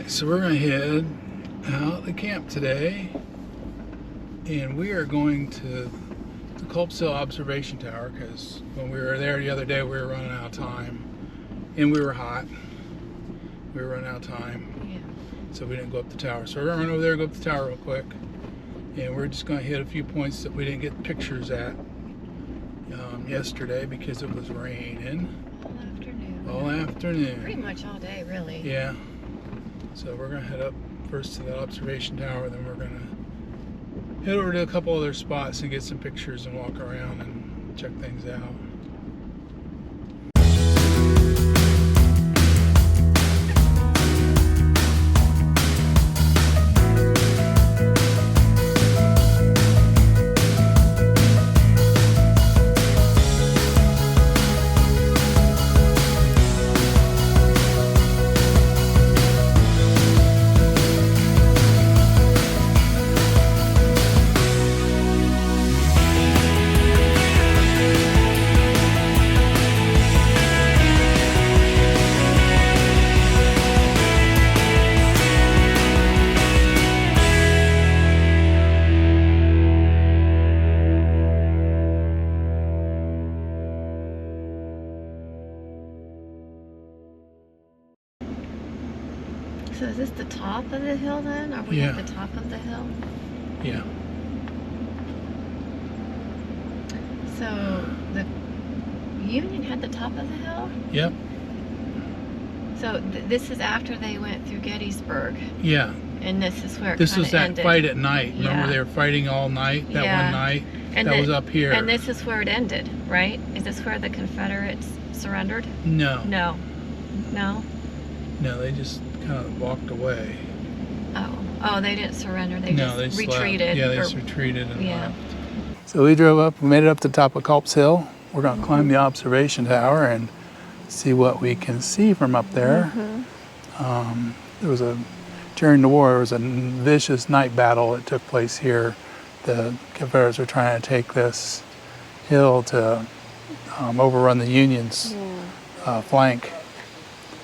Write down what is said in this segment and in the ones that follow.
Alright, so we're going to head out the camp today, and we are going to the Culp observation tower, because when we were there the other day we were running out of time, and we were hot. We were running out of time, so we didn't go up the tower. So we're going to run over there and go up the tower real quick, and we're just going to hit a few points that we didn't get pictures at yesterday because it was raining. All afternoon. Pretty much all day, really. Yeah. So we're going to head up first to the observation tower, then we're going to head over to a couple other spots and get some pictures and walk around and check things out. So is this the top of the hill then? Are we at the top of the hill? Yeah. So the Union had the top of the hill? Yep. So this is after they went through Gettysburg. Yeah. And this is where it This was that ended. fight at night. Remember they were fighting all night, that one night? And that was up here. And this is where it ended, right? Is this where the Confederates surrendered? No. No. No? No, they just kind of walked away. Oh, they didn't surrender. They No, just they retreated. Slept. Yeah, they just retreated and Yeah. left. So we drove up, we made it up to the top of Culp's Hill. We're going to climb the observation tower and see what we can see from up there. During the war, there was a vicious night battle that took place here. The Confederates were trying to take this hill to overrun the Union's flank.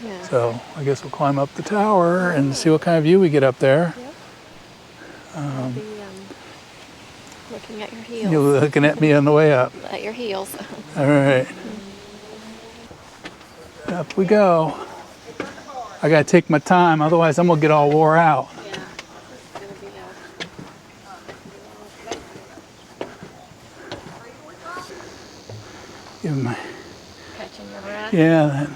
Yeah. So I guess we'll climb up the tower and see what kind of view we get up there. Yep. I'll be looking at your heels. You're looking at me on the way up. At your heels. All right. Up we go. I gotta take my time, otherwise I'm gonna get all wore out. Yeah. It's gonna be Give my, catching your breath. yeah,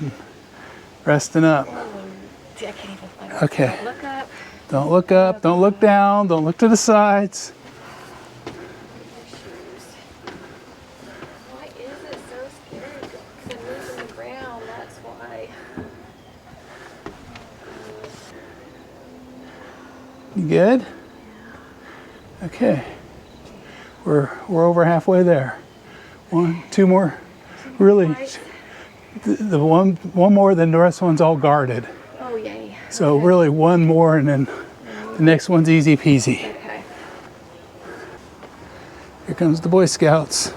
resting up. See, I can't even find it. Okay. Look up. Don't look up, don't look down, don't look to the sides. Why is it so scary? Because I'm losing the ground, that's why. You good? Okay. We're over halfway there. One, two more. Really, the one more, then the rest one's all guarded. Oh, yay. So really one more, and then the next one's easy peasy. Okay. Here comes the Boy Scouts.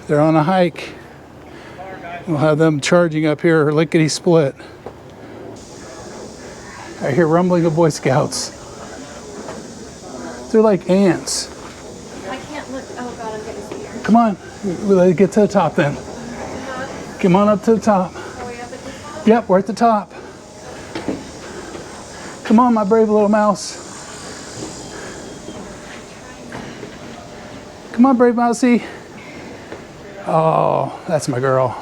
They're on a hike. We'll have them charging up here, lickety split. I hear rumbling of Boy Scouts. They're like ants. I can't look. Oh, God, I'm getting scared. Come on, we'll get to the top then. Come on up to the top. Are we up at the top? Yep, we're at the top. Come on, my brave little mouse. Come on, brave mousey. Oh, that's my girl.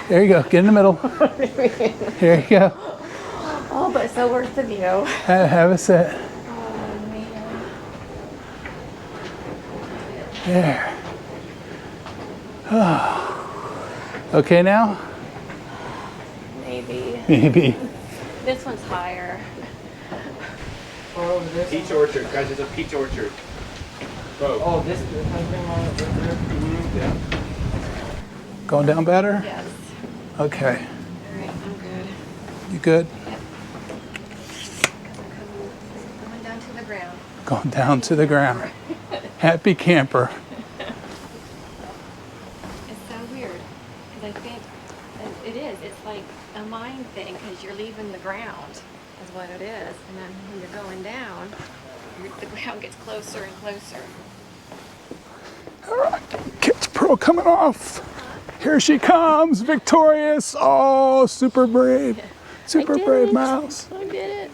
There you go, get in the middle. Here you go. Oh, but so worth the view. Have a sit. Oh, man. There. Oh. Okay now? Maybe. Maybe. This one's higher. Peach orchard, guys, there's a peach orchard. Bro. Oh, this has been on the Yeah. Going down better? Yes. Okay. All right, I'm good. You good? Yep. Coming down to the ground. Going down to the ground. Happy camper. It's so weird because I think it is. It's like thing because you're leaving the ground, is what it is. And then when you're going down, the ground gets closer and closer. Catch Pearl coming off. Here she comes, victorious. Oh, super brave. Super brave mouse. I did it.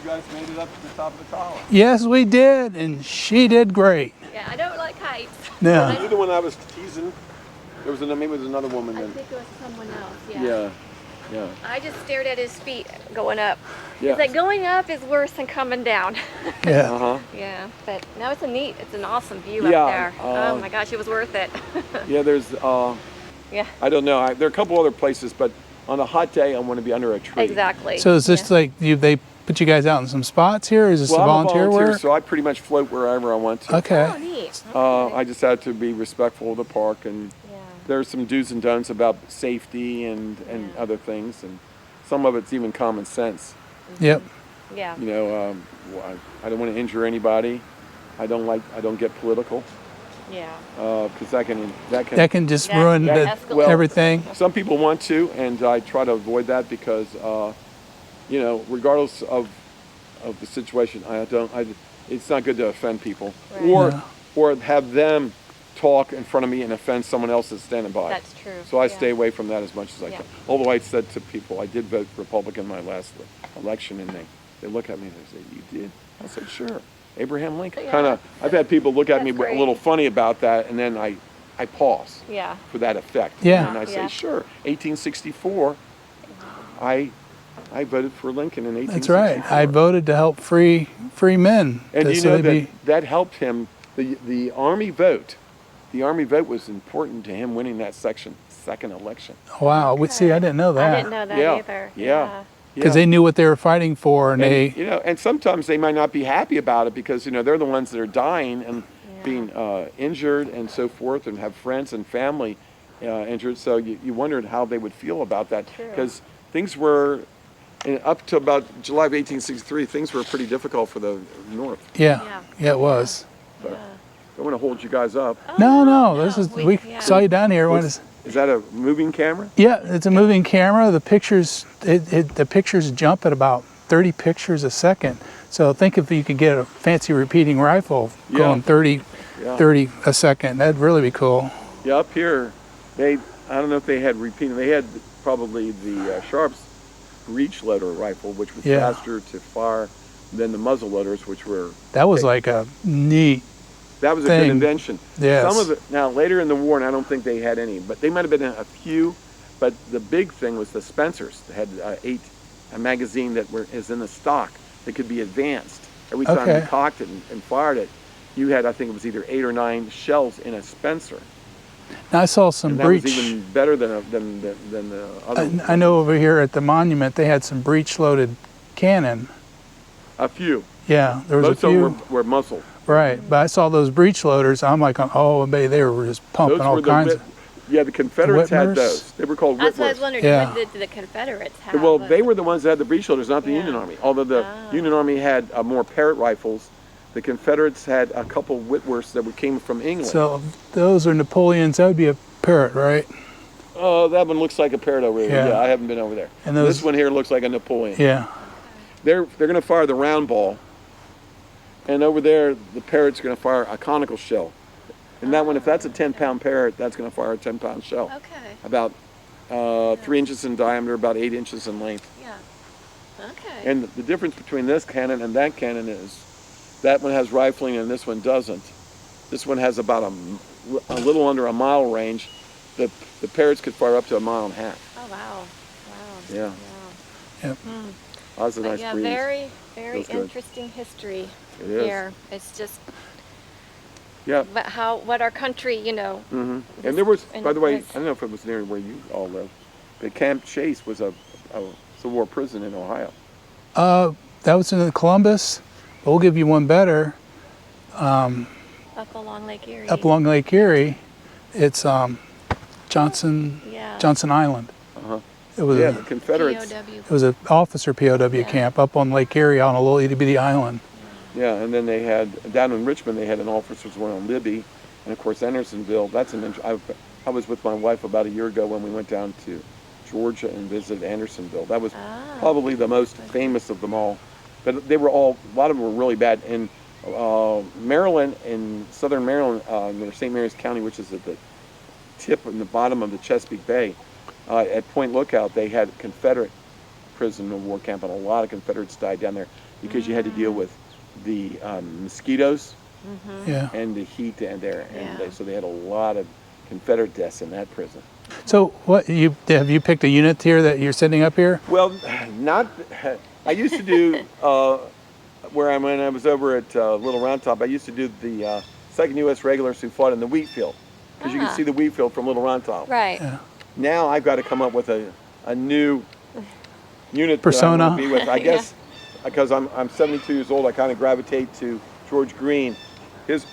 You guys made it up to the top of the tower. Yes, we did, and she did great. Yeah, I don't like heights. Yeah. You're the one I was teasing. There was maybe it was another woman I then. think it was someone else, yeah. Yeah. Yeah. I just stared at his feet going up. Yeah. It's like going up is worse than coming down. Yeah. Uh-huh. Yeah, but no, it's an awesome view Yeah, up there. Oh my gosh, it was worth it. Yeah, there's Yeah, I don't know. There are a couple other places, but on a hot day I want to be under a tree. exactly. So is this like they put you guys out in some spots here? Or is this Well, a I'm a volunteer volunteer, work? so I pretty much float wherever I want to. Okay. Oh, neat. I just had to be respectful of the park, and Yeah. there's some do's and don'ts about safety and Yeah. other things, and some of it's even common sense. Yep. Yeah. You know, I don't want to injure anybody. I don't get political Yeah. because that can That can just Yeah, ruin yeah, escalate. everything. Some people want to, and I try to avoid that because, you know, regardless of the situation, it's not good to offend people, Right. or have them talk in front of me and offend someone else that's standing by. That's true. So I Yeah. stay away from that as much as I Yeah. can. Although I said to people, I did vote Republican my last election, and they look at me and they say, "You did?" I said, "Sure." Abraham Lincoln. Yeah. Kind of. I've had people look at me That's a little great. funny about that, and then I pause Yeah. for that effect. Yeah. And I say, Yeah. "Sure." 1864. I voted for Lincoln in 1864. That's right. I voted to help free men. And you so know they'd that helped him. The Army vote. The Army vote was important to him winning that second election. Wow. See, I didn't know I that. didn't know that Yeah. either. Yeah. Because they knew what they were fighting for, and they. You know, and sometimes they might not be happy about it because you know they're the ones that are dying and being injured and so forth, and have friends and family injured. So you wondered how they would feel about that True. because things were up to about July of 1863. Things were pretty difficult for the North. Yeah. Yeah. Yeah, it was. But I want to hold you guys up. No. This is we yeah. saw you down here. When it's, Is that a moving camera? yeah, it's a moving camera. The pictures the pictures jump at about 30 pictures a second. So think if you could get a fancy repeating rifle going 30 a second. That'd really be cool. Yeah, up here, I don't know if they had repeating. They had probably the Sharp's breech loader rifle, which was faster to fire than the muzzle loaders, which were. That was like a neat. That was a thing. good invention. Yes. Some of it now later in the war, and I don't think they had any, but they might have been a few. But the big thing was the Spencers. They had a magazine that is in the stock that could be advanced. Every time you cocked it and fired it, you had, I think it was either 8 or 9 shells in a Spencer. Now I saw some And that breech. was even better than the other. I know over here at the monument they had some breech-loaded cannon. A few. Yeah, there was Most a few. of them were muzzle. Right, but I saw those breech loaders. I'm like, oh, baby, they were just pumping Those all were kinds of. the Confederates had Whitmers? those. They were called That's what I was Whitmers. wondering. Yeah. What did the Confederates have? Well, they were the ones that had the breech loaders, not the Yeah. Union Army. Although the Union Army had more Parrott rifles, the Confederates had a couple Whitworths that came from England. So those are Napoleons. That would be a Parrott, right? Oh, that one looks like a Parrott over there. Yeah. Yeah, I haven't been over there. And those- This one here looks like a Napoleon. Yeah. They're going to fire the round ball, and over there the Parrott's going to fire a conical shell. And that one, if that's a 10-pound Parrott, that's going to fire a 10-pound shell. Okay. About 3 inches in diameter, about 8 inches in length. Yeah. Okay. And the difference between this cannon and that cannon is that one has rifling and this one doesn't. This one has about a little under a mile range. The Parrots could fire up to 1.5 miles. Oh wow. Wow. Yeah. Wow. Yep. That was a But nice yeah, breeze. very Feels good. interesting history It is. here. It's just Yeah. what our country, you know. Hmm. And there was, and by the way, it's- I don't know if it was near where you all live, but Camp Chase was a Civil War prison in Ohio. That was in Columbus. But we'll give you one better. Up along Lake Erie. Up along Lake Erie, it's Johnson Yeah. Johnson Island. Uh-huh. It was Yeah, a, the Confederates. POW. it was an officer POW camp up on Lake Erie on a little itty bitty island. Yeah, and then they had, down in Richmond, they had an officers one on Libby, And of course, Andersonville, that's I was with my wife about a year ago when we went down to Georgia and visited Andersonville. That was probably the most famous of them all. But they were all, a lot of them were really bad. In Maryland, in southern Maryland, near St. Mary's County, which is at the tip and the bottom of the Chesapeake Bay, at Point Lookout, they had a Confederate prison and war camp, and a lot of Confederates died down there because you had to deal with the mosquitoes and the heat down there. And so they had a lot of Confederate deaths in that prison. So what have you picked a unit here that you're sitting up here? Well, not. I used to do when I was over at Little Round Top. I used to do the 2nd U.S. Regulars who fought in the wheat field, because you can see the wheat field from Little Round Top. Right. Yeah. Now I've got to come up with a new unit persona. That I want to be with. I guess because I'm 72 years old, I kind of gravitate to George Green, his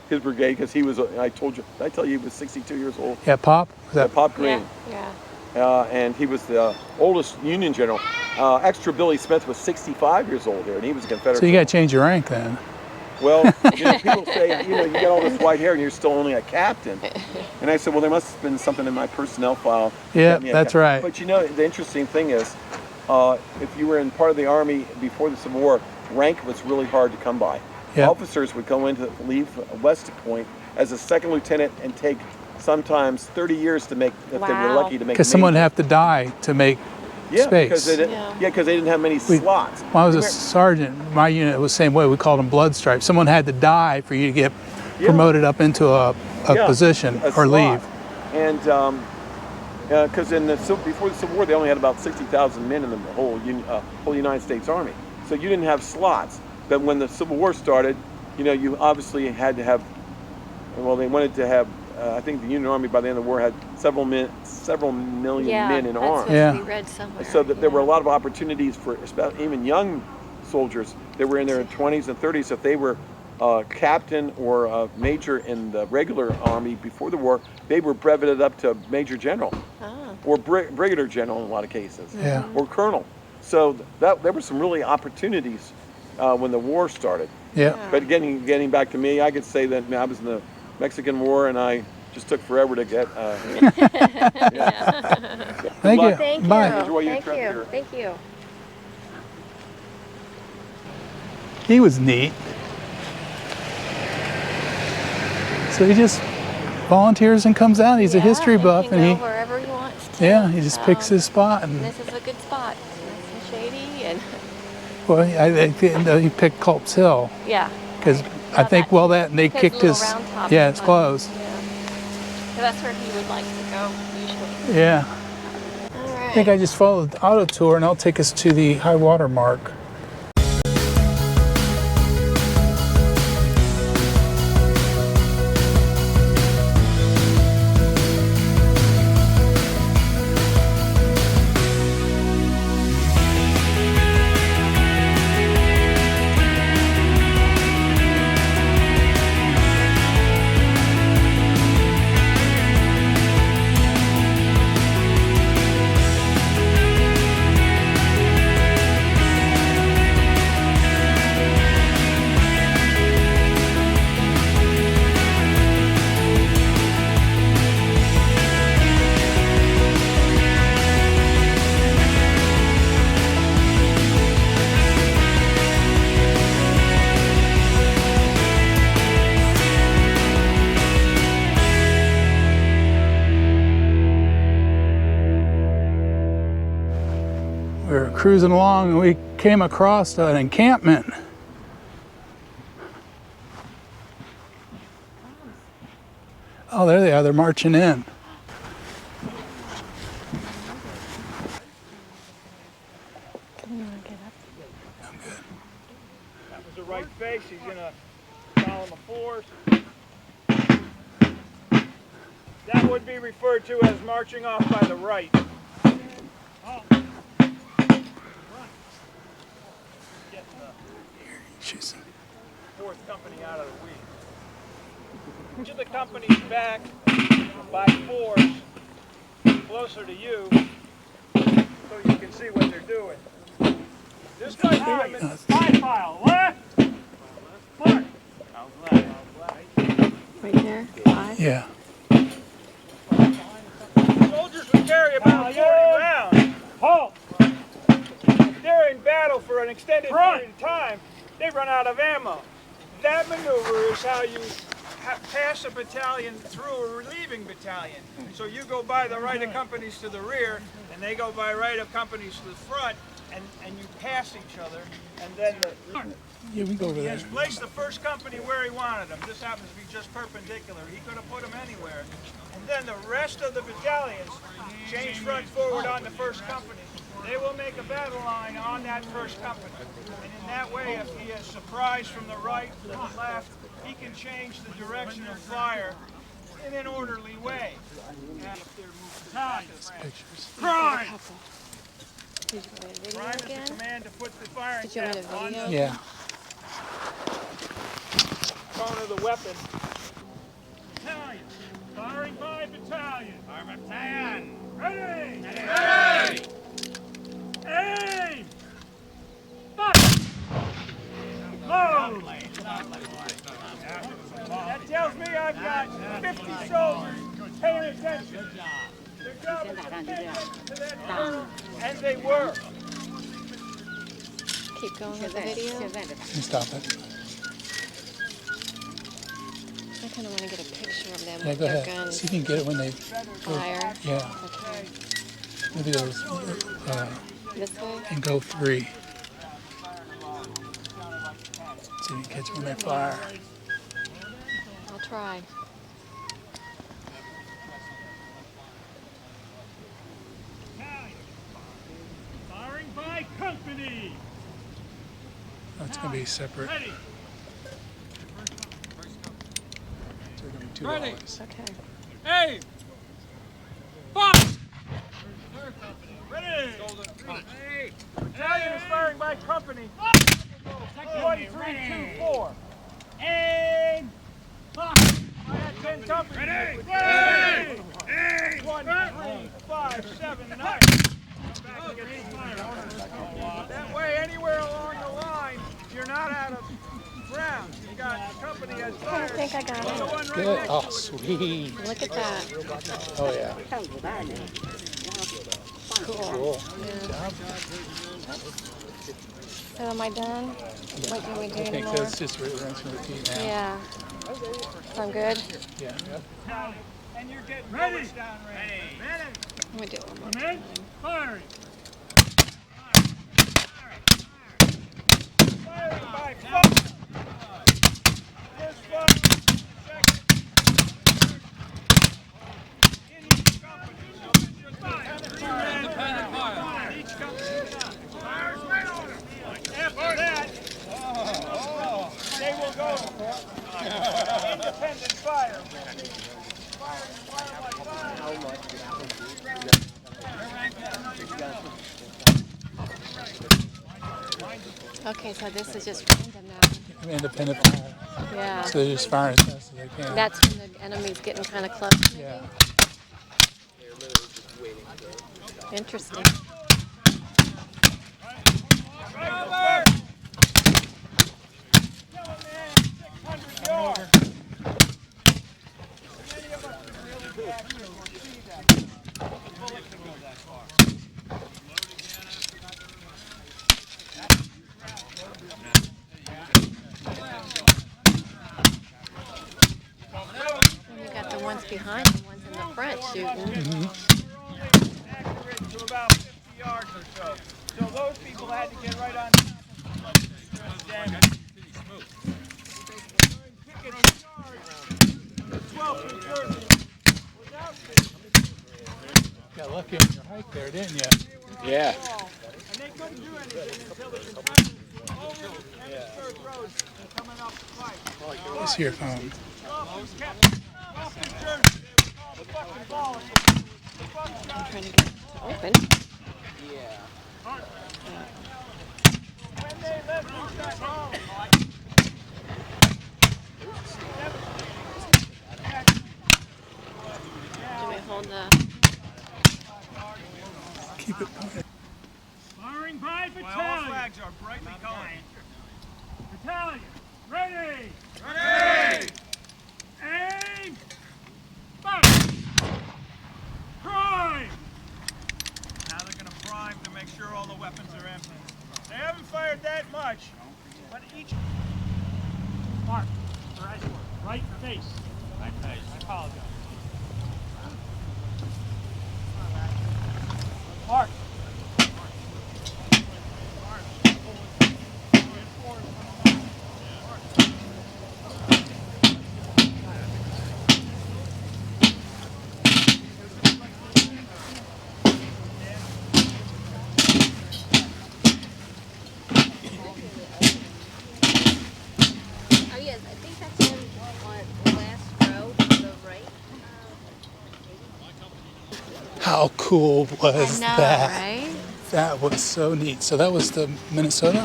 brigade, because he was. I told you. Did I tell you he was 62 years old? Yeah, Pop. Was that Pop Green? Yeah. And he was the oldest Union general. Extra Billy Smith was 65 years old here, and he was a Confederate. So you got to change your rank then. Well, people say, you got all this white hair and you're still only a captain. And I said, well, there must have been something in my personnel file. Yeah, that's right. But the interesting thing is, if you were in part of the Army before the Civil War, rank was really hard to come by. Yep. Officers would go leave West Point as a 2nd lieutenant and take sometimes 30 years to make, if they were lucky to make. Because someone would have to die to make space. Because they didn't have many slots. When I was a sergeant, my unit was the same way. We called them blood stripes. Someone had to die for you to get promoted up into a position or slot. Leave. And because before the Civil War, they only had about 60,000 men in the whole United States Army. So you didn't have slots. But when the Civil War started, you obviously had to have. Well, they wanted to have. I think the Union Army by the end of the war had several million men in arms. We read somewhere. So that there were a lot of opportunities for even young soldiers that were in their 20s and 30s. If they were captain or major in the regular army before the war, they were breveted up to major general or brigadier general in a lot of cases, or colonel. So there were some really opportunities when the war started. Yeah. But getting back to me, I could say that I was in the Mexican War, and I just took forever to get. Thank you. Thank you. Bye. Enjoy your trip here. Thank you. He was neat. So he just volunteers and comes out. He's a history buff, and he can go wherever he wants to. Yeah, he just picks his spot. And this is a good spot. It's nice and shady, and. Well, I think he picked Culp's Hill. Yeah. Because I think they kicked his. Yeah, it's closed. Yeah. So that's where he would like to go usually. Yeah. All right. I think I just followed the auto tour, and I'll take us to the high water mark. We were cruising along and we came across an encampment. Oh, there they are. They're marching in. I'm good. That was the right face. He's in a column of fours. That would be referred to as marching off by the right. Oh. She's 4th company out of the week. Each of the companies back by 4s, closer to you, so you can see what they're doing. This might be a 5 file. Left! Mark! Left. Right there, 5. Yeah. Soldiers would carry about 40 rounds. Halt! If they're in battle for an extended period of time, they run out of ammo. That maneuver is how you pass a battalion through a relieving battalion. So you go by the right of companies to the rear, and they go by right of companies to the front, and you pass each other, and then Yeah, we go over he there. has placed the first company where he wanted them. This happens to be just perpendicular. He could have put them anywhere. And then the rest of the battalions change front forward on the first company. They will make a battle line on that first company. And in that way, if he is surprised from the right to the left, he can change the direction of fire in an orderly way. And if they're moving back, Pictures. prime! Did you put a video Prime is the again? command to put the firing Did you want a cap on video? the Yeah. cone of the weapon. Battalion. Firing by battalion. Fire battalion. Ready! Ready! Aim! Fire! Load! That tells me I've got 50 soldiers paying attention. Their job is to pay attention to that curve, and they were. Keep going with the video. You stop it. I kind of want to get a picture of them Yeah, with go their ahead. guns. See if you can get it when they Fire. Yeah. Okay. Maybe those This way? and go 3. See if you can catch when they fire. I'll try. Firing by company. That's gonna be separate. Ready. So they're gonna be 2 Ready. volleys. Okay. Aim! Fire! Ready! Hey! Battalion is firing by company. 1, 3, 2, 4. Aim! Fire! I had 10 companies. Ready! Ready! Aim! 1, 3, 5, 7, 9. Come back and get these fire. That way, anywhere along the line, you're not out of rounds. You got company as I fire. think I got The it. one right Good. next Oh, to it. sweet. Look at that. Oh, yeah. Cool. Cool. Yeah. So am I done? What can we do I think anymore? that's just rinse and repeat now. Yeah. So I'm good? Yeah. And you're getting bullets down range. Ready. I'm going to do it one more Men, time. firing. Firing by fire. First fire. Second. In each company. Independent fire. Each company. Fire's right on them. After that, they will go independent fire. Okay, so this is just random now. Independent fire. Yeah. So they're just firing as fast as they can. That's when the enemy's getting kind of close. maybe? Yeah. Interesting. Brother! Kill a man 600 yards. Many of us can really be accurate or see that. The bullet can go that far. And you got the ones behind, the ones in the front shooting. We're only accurate to about 50 yards or so. So those people had to get right on top of the damage. Pickett charged 12 New Jersey without Got lucky on your hike there, didn't you? Yeah. and they couldn't do anything until the Confederates were over Gettysburg Road and coming up the fight. Let's hear phone. 12 New Jersey, they were called the fucking volleys. The fuck I'm guys, trying to get it to open. when they left that home, Do we hold the... Keep it pointed. firing by battalion. All flags are brightly colored. Battalion, ready! Ready! And Aim! Fire! Prime! Now they're going to prime to make sure all the weapons are empty. They haven't fired that much, but each... Mark, right face. Right face. I apologize. Mark. Oh yes, I think that's him on the last row to the right. How cool was that? right? That was so neat. So that was the Minnesota?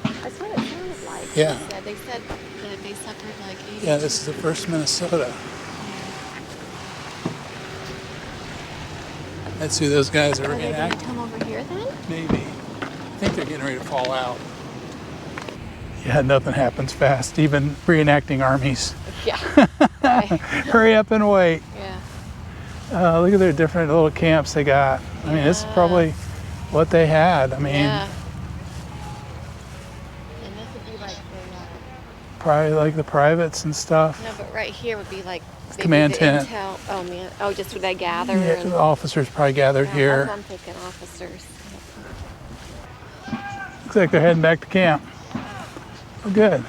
That's what it sounded like. Yeah. They said that they suffered like 80. Yeah, this is the first Minnesota. That's who those guys are Are they going to reenacting. come over here then? Maybe. I think they're getting ready to fall out. Yeah, nothing happens fast, even reenacting armies. Yeah. Right. Hurry up and wait. Yeah. Look at their different little camps they got. I mean, this is probably what they had. I mean, Yeah. And this would be like the, probably like the privates and stuff. no, but right here would be like maybe command the tent. intel. Oh man. Oh, just where they gather. Yeah, and, the officers probably gathered yeah, here. that's what I'm thinking, officers. Looks like they're heading back to camp. Oh, good.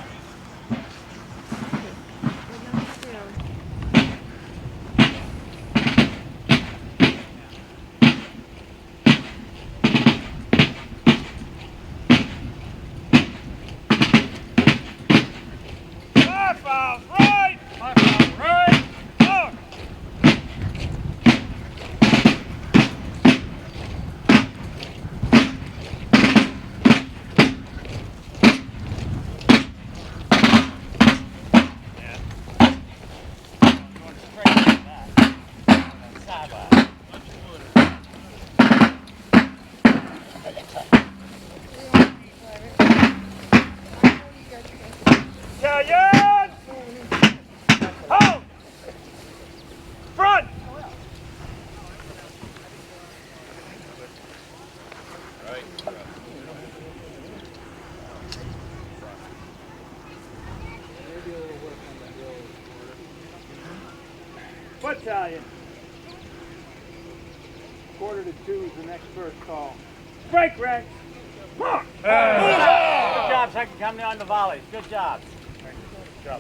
Five fouls right! Five fouls right! Look! Italian! Hold! Front! Battalion. 1:45 is the next first call. Break ranks. Mark! Good job, second company on the volleys. Good job. Now,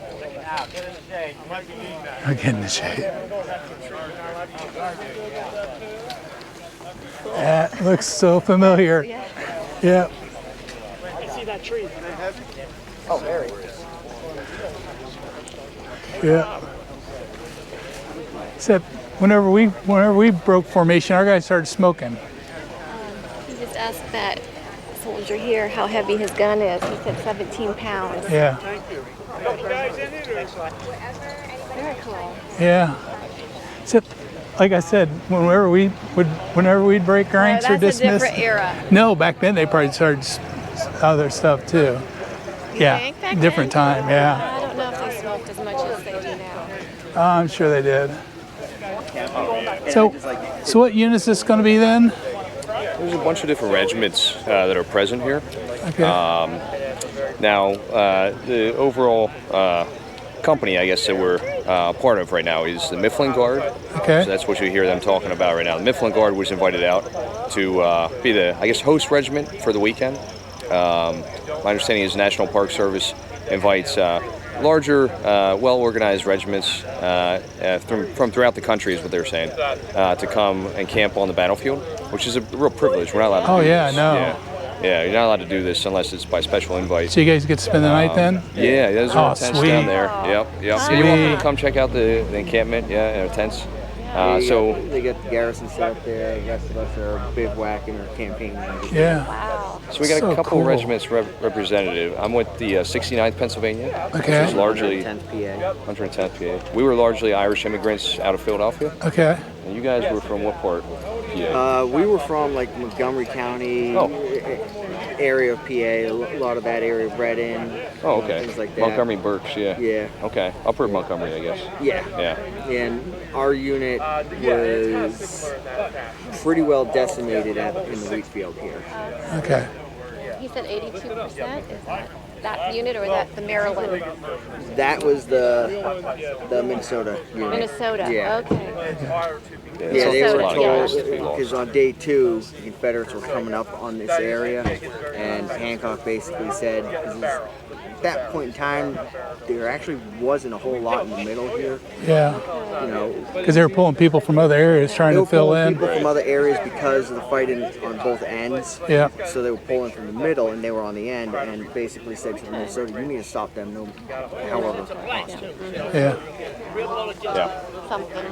get in the shade. I'll get in the shade. That looks so familiar. Yeah. You see that tree? Yeah. Except whenever we broke formation, our guys started smoking. He just asked that soldier here how heavy his gun is. He said 17 pounds. Yeah. You guys in it or? Very cool. Yeah. Except, like I said, whenever we'd break ranks or That's a dismiss. different era. No, back then they probably started other stuff too. Yeah. think back Different then? time. Yeah. I don't know if they smoked as much as they do now. I'm sure they did. So what unit is this going to be then? There's a bunch of different regiments that are present here. Okay. Now, the overall company, I guess, that we're part of right now is the Mifflin Guard. Okay. So that's what you hear them talking about right now. The Mifflin Guard was invited out to be the, I guess, host regiment for the weekend. My understanding is National Park Service invites larger, well-organized regiments from throughout the country, is what they're saying, to come and camp on the battlefield, which is a real privilege. We're not allowed to do yeah, this. no. Yeah, you're not allowed to do this unless it's by special invite. So you guys get to spend the night then? Yeah, those are tents sweet. down there. Yep. Yeah, you're welcome to come check out the encampment. Yeah, and our tents. So they got the garrison set up there. The rest of us are bivouacking or campaigning. Yeah. Wow. we got So a couple cool. regiments representative. I'm with the 69th Pennsylvania, Okay. which is largely 10th PA. 110th PA. We were largely Irish immigrants out of Philadelphia. Okay. And you guys were from what part? Yeah. We were from like Montgomery County. Oh. area of PA, a lot of that area of Reading. Oh, okay. Things like that. Montgomery Berks, yeah. Yeah. Okay. Upper Montgomery, I guess. Yeah. Yeah. And our unit was pretty well decimated in the wheat field here. Okay. He said 82%. Is that unit or was that the Maryland? That was the Minnesota unit. Minnesota. Yeah. Okay. Yeah, they That's a were lot of told, guys to be lost. because on day 2, the Confederates were coming up on this area, and Hancock basically said, 'cause at that point in time, there actually wasn't a whole lot in the middle here. Yeah. You know, Because they were pulling people from other areas trying they to were fill pulling in. people from other areas because of the fighting on both ends. Yeah. So they were pulling from the middle, and they were on the end, and basically said to Minnesota, "You need to stop them, no, however possible." Yeah. Yeah. Something.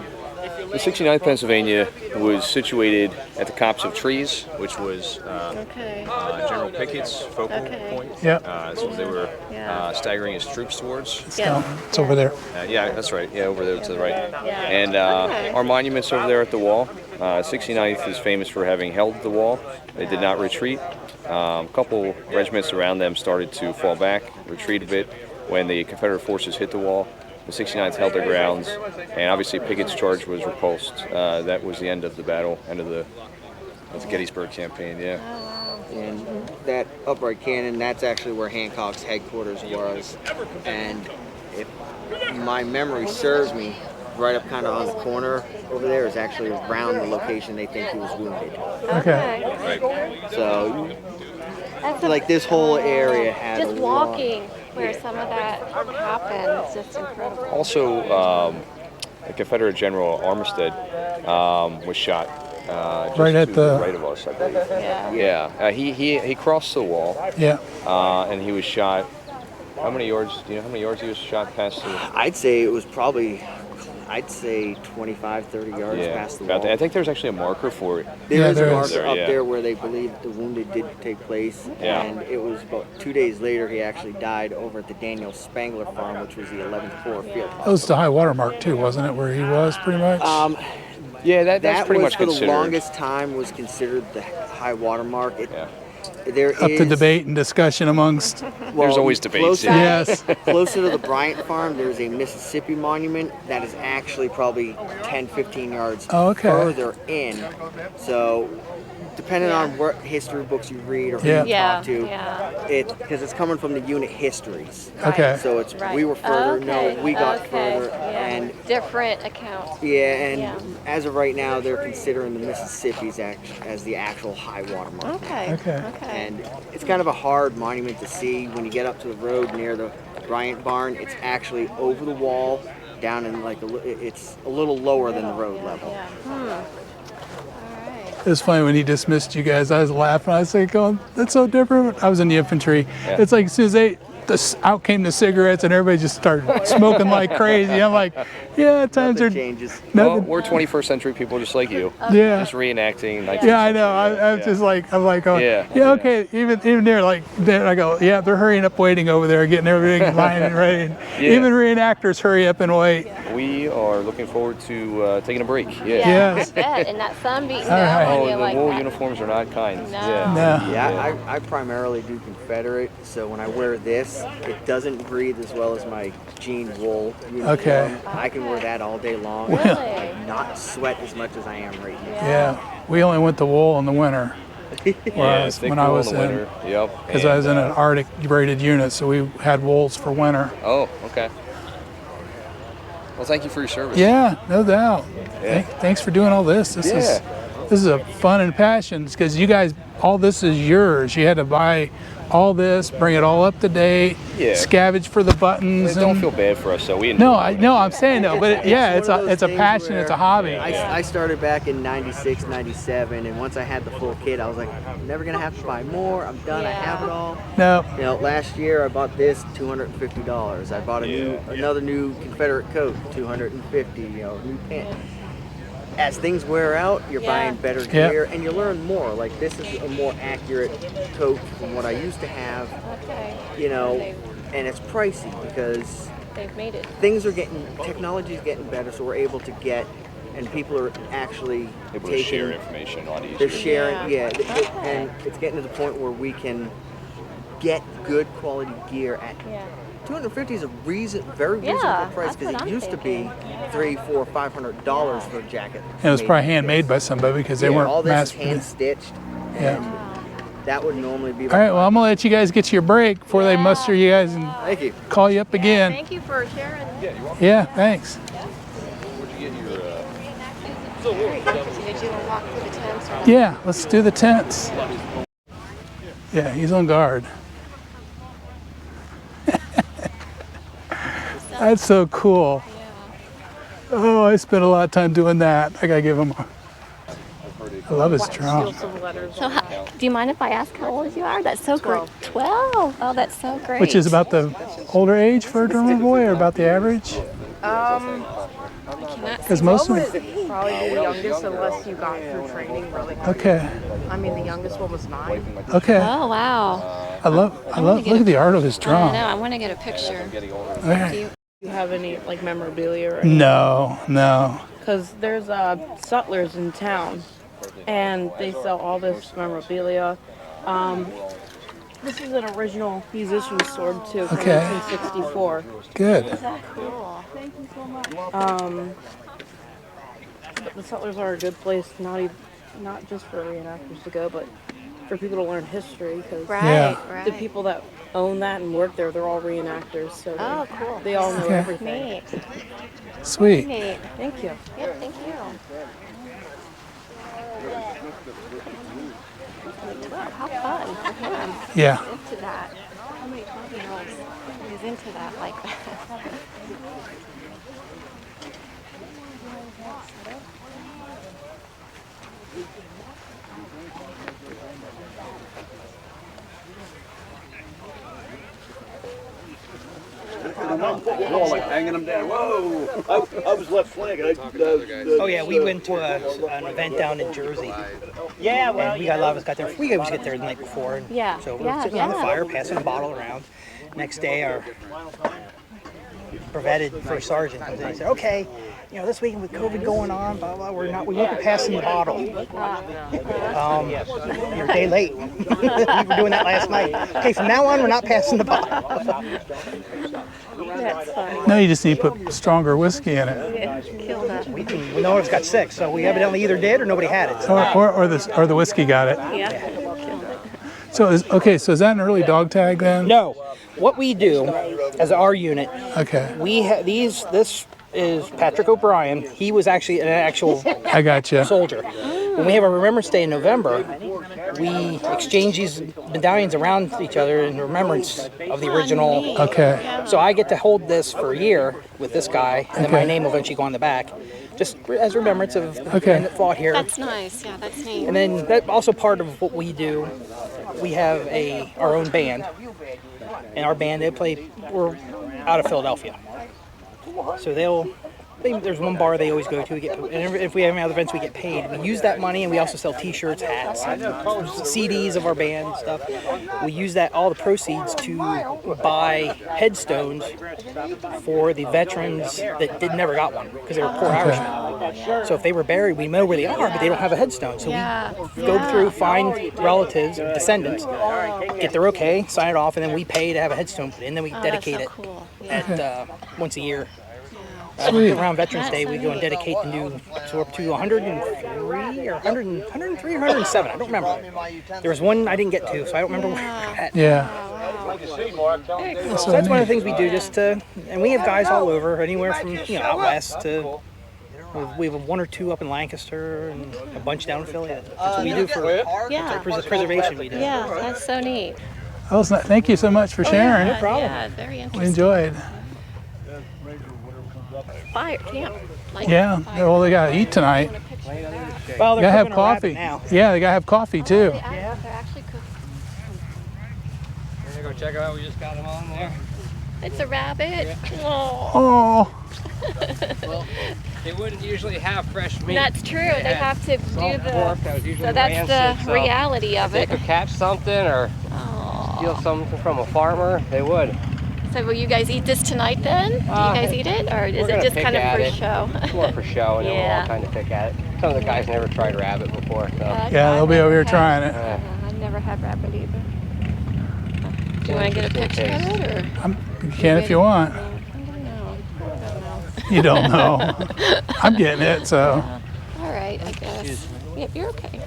The 69th Pennsylvania was situated at the copse of trees, which was Okay. General Pickett's focal Okay. point. Yep. So they were Yeah. staggering his troops towards. Yeah. It's over there. Yeah, that's right. Yeah, over there to the right. Yeah. And Okay. our monument's over there at the wall. 69th is famous for having held the wall. They did not retreat. A couple regiments around them started to fall back, retreat a bit when the Confederate forces hit the wall. The 69th held their grounds, and obviously Pickett's charge was repulsed. That was the end of the battle, end of the Gettysburg campaign. Yeah. And that upright cannon, that's actually where Hancock's headquarters was. And if my memory serves me, right up kind of on the corner over there is actually around the location they think he was wounded. Okay. Right. So, That's like, this whole area had just a lot. walking where some of that happened. It's just incredible. Also, the Confederate General Armistead was shot just Right at to the- right of us, I believe. Yeah. Yeah, he crossed the wall, Yeah. and he was shot. How many yards? Do you know how many yards he was shot past the? I'd say it was probably, 25, 30 yards past the about wall. that. I think there's actually a marker for it. There Yeah, is there a is. marker up Yeah. there where they believe the wounded did take place, Yeah. and it was about 2 days later he actually died over at the Daniel Spangler Farm, which was the 11th Corps field. That was the high water mark too, wasn't it? Where he was pretty much. Yeah, that's That pretty was much for the considered. longest time was considered the high water mark. Yeah. There Up to is- debate and discussion amongst. well, There's always debates, Closer, yeah. Yes. closer to the Bryant Farm, there's a Mississippi monument that is actually probably 10, 15 yards Oh, okay. further in. So, depending on what history books you read or who Yeah. you Yeah. talk to, Yeah. because it's coming from the unit histories. Okay. So it's Right. we were further, Okay. no, we got Okay. further, Yeah. and Different accounts. yeah, and Yeah. as of right now, they're considering the Mississippi's as the actual high water mark. Okay. Okay. Okay. And it's kind of a hard monument to see when you get up to the road near the Bryant barn. It's actually over the wall, down in like it's a little lower than the road level. Yeah. All right. It was funny when he dismissed you guys. I was laughing. I was like, "Oh, that's so different." I was in the infantry. Yeah. It's like as soon as out came the cigarettes and everybody just started smoking like crazy. I'm like, "Yeah, times are Nothing changes. Well, nothing." we're 21st century people just like you. Yeah. Just reenacting. Yeah, I know. I'm just like, I'm like, going, Yeah. yeah, okay. Even there, like, then I go, yeah, they're hurrying up, waiting over there, getting everything in line and ready. And Yeah. even reenactors hurry up and wait. We are looking forward to taking a break. Yeah. Yeah. Yes. I bet. And that sun beating All right. down Oh, on you the like wool that. uniforms are not kind. No. Yeah. No. Yeah, I primarily do Confederate, so when I wear this, it doesn't breathe as well as my jean wool uniform. Okay. I can wear that all day long. Really? and not sweat as much as I am right now. Yeah. We only went to wool in the winter. Yeah, thick when I wool was in the in, winter. Yep. because I was in an Arctic rated unit, so we had wools for winter. Oh, okay. Well, thank you for your service. Yeah, no doubt. Yeah. Thanks for doing all this. This is a fun and passion because you guys, all this is yours. You had to buy all this, bring it all up to date, Yeah. scavenge for the buttons. Don't and- feel bad for us, though. We enjoy No, doing it. I'm saying no, but yeah, it's one of a those it's a things passion, where it's a hobby. I started back in 96, 97, and once I had the full kit, I was like, I'm never going to have to buy more. I'm done. I have it all. No, You know, last year I bought this $250. I bought another new Confederate coat, $250. You know, new pants. As things wear out, you're buying better Yeah. gear, and you learn more. Like, this is a more accurate coat from what I used to have. Okay. You know, and it's pricey because They've made it. things are technology is getting better, so we're able to get and people are actually Able to share information a lot easier. They're sharing, and it's getting to the point where we can get good quality gear at. $250 is a very reasonable price because it used to be $300, $400, $500 for a jacket. And it was probably handmade by somebody because they weren't all this mass is hand stitched. Yeah. That would normally be. All right, well, I'm gonna let you guys get to your break before they muster you guys and Thank you. call you up again. Thank you for sharing. Yeah, thanks. Where'd you get your? Did you walk through the tents? Or Yeah, let's do the tents. Yeah, he's on guard. That's so cool. Oh, I spent a lot of time doing that. I gotta give him a... I love his drum. So, do you mind if I ask how old you are? That's so great. 12. Oh, that's so great. Which is about the older age for a drummer boy, or about the average? Because most of them... Probably the youngest unless you got through training really quick. Okay. I mean, the youngest one was 9. Okay. Oh, wow. I love. Look at the art of his I drum. know. I want to get a picture. All right. Do you have any like memorabilia or No. Because there's sutlers in town, and they sell all this memorabilia. This is an original musician's sword too, from 1964. Good. Cool. Thank you so much. But the sutlers are a good place, not just for reenactors to go, but for people to learn history. Because the people that own that and work there, they're all reenactors, so they all know everything. Neat. Sweet. Neat. Thank you. Yep, thank you. 12, how fun for him. Yeah. Into that. How many 12-year-olds is into that like that? Like hanging them down. Whoa! I was left flank. Oh yeah, we went to an event down in Jersey. Yeah, well, and we got a lot of us got there. We always get there the night before, and so we were sitting on the fire, passing a bottle around. Next day, our brevetted first sergeant comes in and said, "Okay, you know, this weekend with COVID going on, blah blah, we won't be passing the bottle. You're a day late. We were doing that last night. Okay, from now on, we're not passing the bottle." That's funny. No, you just need to put stronger whiskey in it. Yeah, kill that. We no one got sick, so we evidently either did or nobody had it. So. Or the whiskey got it. Yeah, killed it. So is that an early dog tag then? No, what we do as our unit. Okay. We have these. This is Patrick O'Brien. He was actually an actual I gotcha. soldier. When we have our Remembrance Day in November, we exchange these medallions around each other in remembrance of the original. Okay. So I get to hold this for a year with this guy, and then my name will eventually go on the back, just as remembrance of the men that fought here. That's nice. Yeah, that's neat. And then that also part of what we do. We have our own band, and our band we're out of Philadelphia, so there's one bar they always go to. And if we have any other events, we get paid. We use that money, and we also sell T-shirts, hats, CDs of our band and stuff. We use all the proceeds to buy headstones for the veterans that never got one because they were poor Irishmen. So if they were buried, we know where they are, but they don't have a headstone. So we go through, find relatives, descendants, get their okay, sign it off, and then we pay to have a headstone put in. Then we dedicate it at once a year. Around Veterans Day, we go and dedicate the new, so up to 103 or 103 or 107. I don't remember. There was one I didn't get to, so I don't remember where we're at. Yeah. So that's one of the things we do, and we have guys all over, anywhere from out west to. We have one or two up in Lancaster and a bunch down in Philly. That's what we do for preservation. We do. Yeah, that's so neat. Thank you so much for sharing. No problem. Yeah, very interesting. We enjoyed. Fire camp. Well, they gotta eat tonight. Well, they gotta have coffee. Now. Yeah, they gotta have coffee too. Yeah, they're actually cooking. We're gonna go check it out. We just got them on there. It's a rabbit. Oh. Well, they wouldn't usually have fresh meat. That's true. They have to do pork that was usually so that's rancid, the reality of if it. they could catch something or steal something from a farmer, they would. So will you guys eat this tonight then? Do you guys eat it, or is it just kind of for show? It's more for show, and then we'll all kind of pick at it. Some of the guys never tried rabbit before, so. Yeah, they'll be over here trying it. I've never had rabbit either. Do you want to get a picture of it, or? You can if you want. I don't know. You don't know. I'm getting it, so. All right, I guess. Yep, you're okay.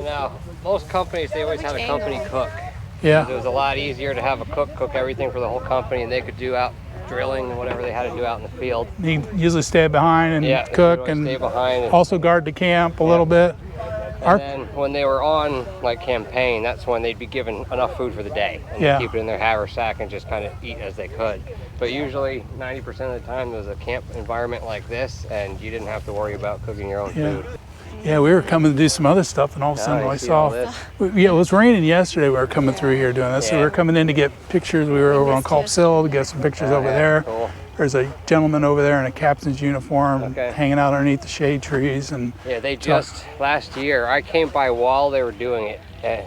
Now, most companies, they always had a company cook. Yeah. It was a lot easier to have a cook everything for the whole company, and they could do out drilling and whatever they had to do out in the field. You usually stay behind and cook and stay behind and also guard the camp a little bit. And then when they were on like campaign, that's when they'd be given enough food for the day and they'd keep it in their haversack and just kind of eat as they could. But usually 90% of the time there was a camp environment like this, and you didn't have to worry about cooking your own food. Yeah, we were coming to do some other stuff, and all of a sudden I saw, it was raining yesterday. We were coming through here doing this, so we were coming in to get pictures. We were over on Culp to get some pictures over there. Cool. There's a gentleman over there in a captain's uniform hanging out underneath the shade trees. And yeah, they just, last year, I came by while they were doing it.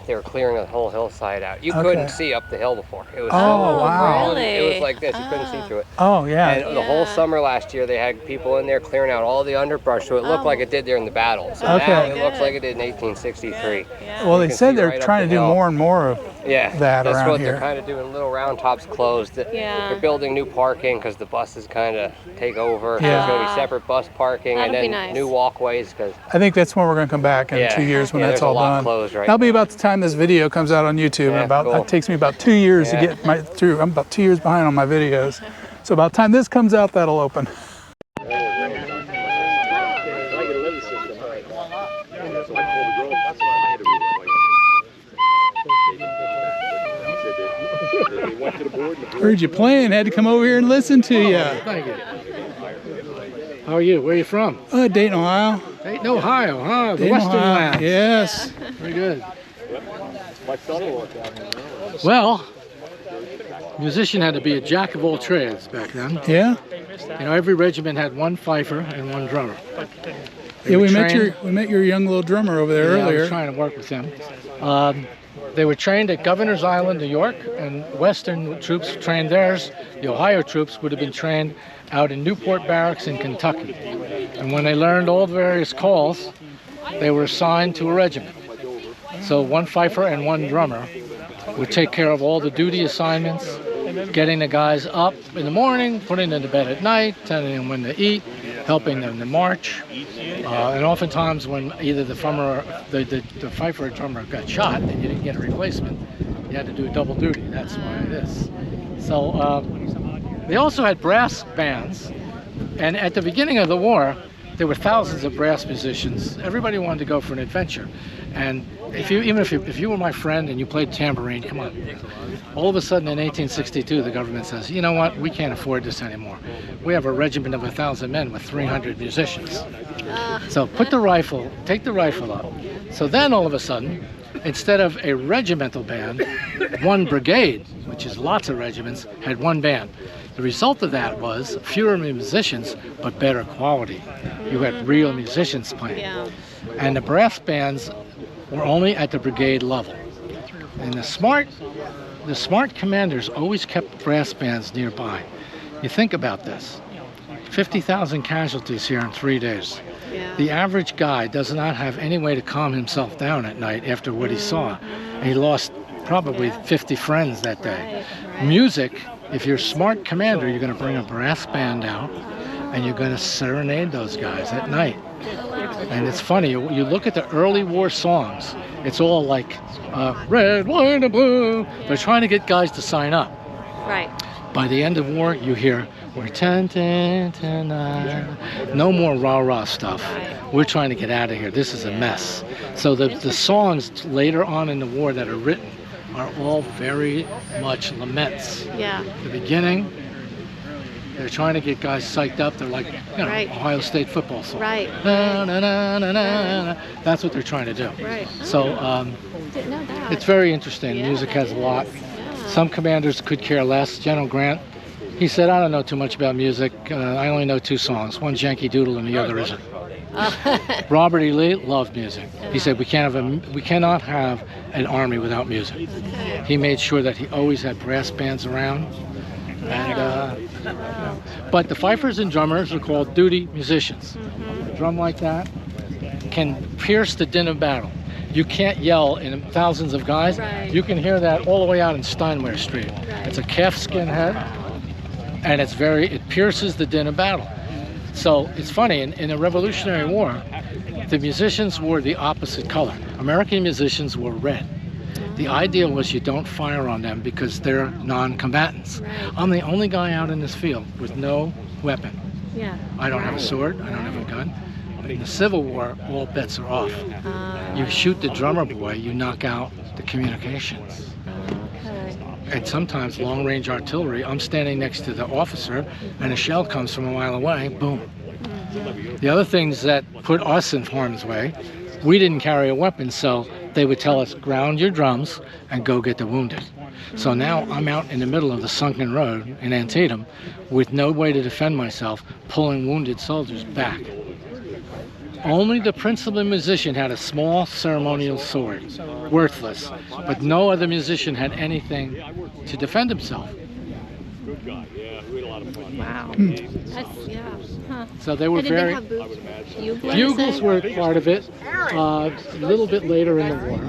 They were clearing the whole hillside out. You couldn't see up the hill before. It was wow. It was like this. You couldn't see through it. Oh, yeah. And the whole summer last year, they had people in there clearing out all the underbrush, so it looked like it did there in the battle. So now it looks like it did in 1863. Well, they said they're trying to do more and more of that that's around what here. They're kind of doing. Little round tops closed. They're building new parking because the buses kind of take over. There's going to be separate bus parking and then new walkways. Cause I think that's when we're going to come back in 2 years when that's all done. Closed right That'll be about the time this video comes out on YouTube. And it takes me about 2 years to get through. I'm about 2 years behind on my videos. So about the time this comes out, that'll open. Heard you playing, had to come over here and listen to you. Thank you. How are you? Where are you from? Dayton, Ohio. Dayton, Ohio, huh? The Dayton, Western Ohio. lands. Yes. Very good. Well, musician had to be a jack of all trades back then. Yeah. You know, every regiment had one fifer and one drummer. We met your young little drummer over there earlier. I was trying to work with him. They were trained at Governor's Island, New York, and Western troops trained theirs. The Ohio troops would have been trained out in Newport Barracks in Kentucky. And when they learned all the various calls, they were assigned to a regiment. So one fifer and one drummer would take care of all the duty assignments, getting the guys up in the morning, putting them to bed at night, telling them when to eat, helping them to march. And oftentimes when either the fifer or drummer got shot and you didn't get a replacement, you had to do double duty. That's why it is. So they also had brass bands. And at the beginning of the war, there were thousands of brass musicians. Everybody wanted to go for an adventure. And if you were my friend and you played tambourine, come on. All of a sudden in 1862, the government says, you know what, we can't afford this anymore. We have a regiment of 1,000 men with 300 musicians. So take the rifle up. So then all of a sudden, instead of a regimental band, one brigade, which is lots of regiments, had one band. The result of that was fewer musicians, but better quality. You had real musicians playing. And the brass bands were only at the brigade level. And the smart commanders always kept brass bands nearby. You think about this. 50,000 casualties here in 3 days. The average guy does not have any way to calm himself down at night after what he saw. And he lost probably 50 friends that day. Music, if you're a smart commander, you're going to bring a brass band out and you're going to serenade those guys at night. And it's funny, you look at the early war songs, it's all like red, white, and blue. They're trying to get guys to sign up. Right. By the end of war, you hear, we're tenting tonight. No more rah-rah stuff. We're trying to get out of here. This is a mess. So the songs later on in the war that are written are all very much laments. Yeah. The beginning, they're trying to get guys psyched up. They're like, Ohio State football song. Right. Na, na, na, na, na, na. That's what they're trying to do. Right. So didn't know that. it's very interesting. Music has a lot. Some commanders could care less. General Grant, he said, I don't know too much about music. I only know 2 songs. One's Yankee Doodle and the other isn't. Robert E. Lee loved music. He said we cannot have an army without music. He made sure that he always had brass bands around. And, but the fifers and drummers are called duty musicians. A drum like that can pierce the din of battle. You can't yell in thousands of guys. Right. You can hear that all the way out in Steinway Street. Right. It's a calfskin head, and it pierces the din of battle. So it's funny, in the Revolutionary War, the musicians wore the opposite color. American musicians wore red. The idea was you don't fire on them because they're non-combatants. Right. I'm the only guy out in this field with no weapon. Yeah. I don't have a sword, I don't have a gun. In the Civil War, all bets are off. You shoot the drummer boy, you knock out the communications. Okay. And sometimes long-range artillery, I'm standing next to the officer and a shell comes from a mile away, boom. The other things that put us in harm's way, we didn't carry a weapon, so they would tell us, ground your drums and go get the wounded. So now I'm out in the middle of the sunken road in Antietam with no way to defend myself, pulling wounded soldiers back. Only the principal musician had a small ceremonial sword, worthless, but no other musician had anything to defend himself. Wow. That's, yeah. Huh. So they were And did very... they have buglers? Bugles were part of it, a little bit later in the war,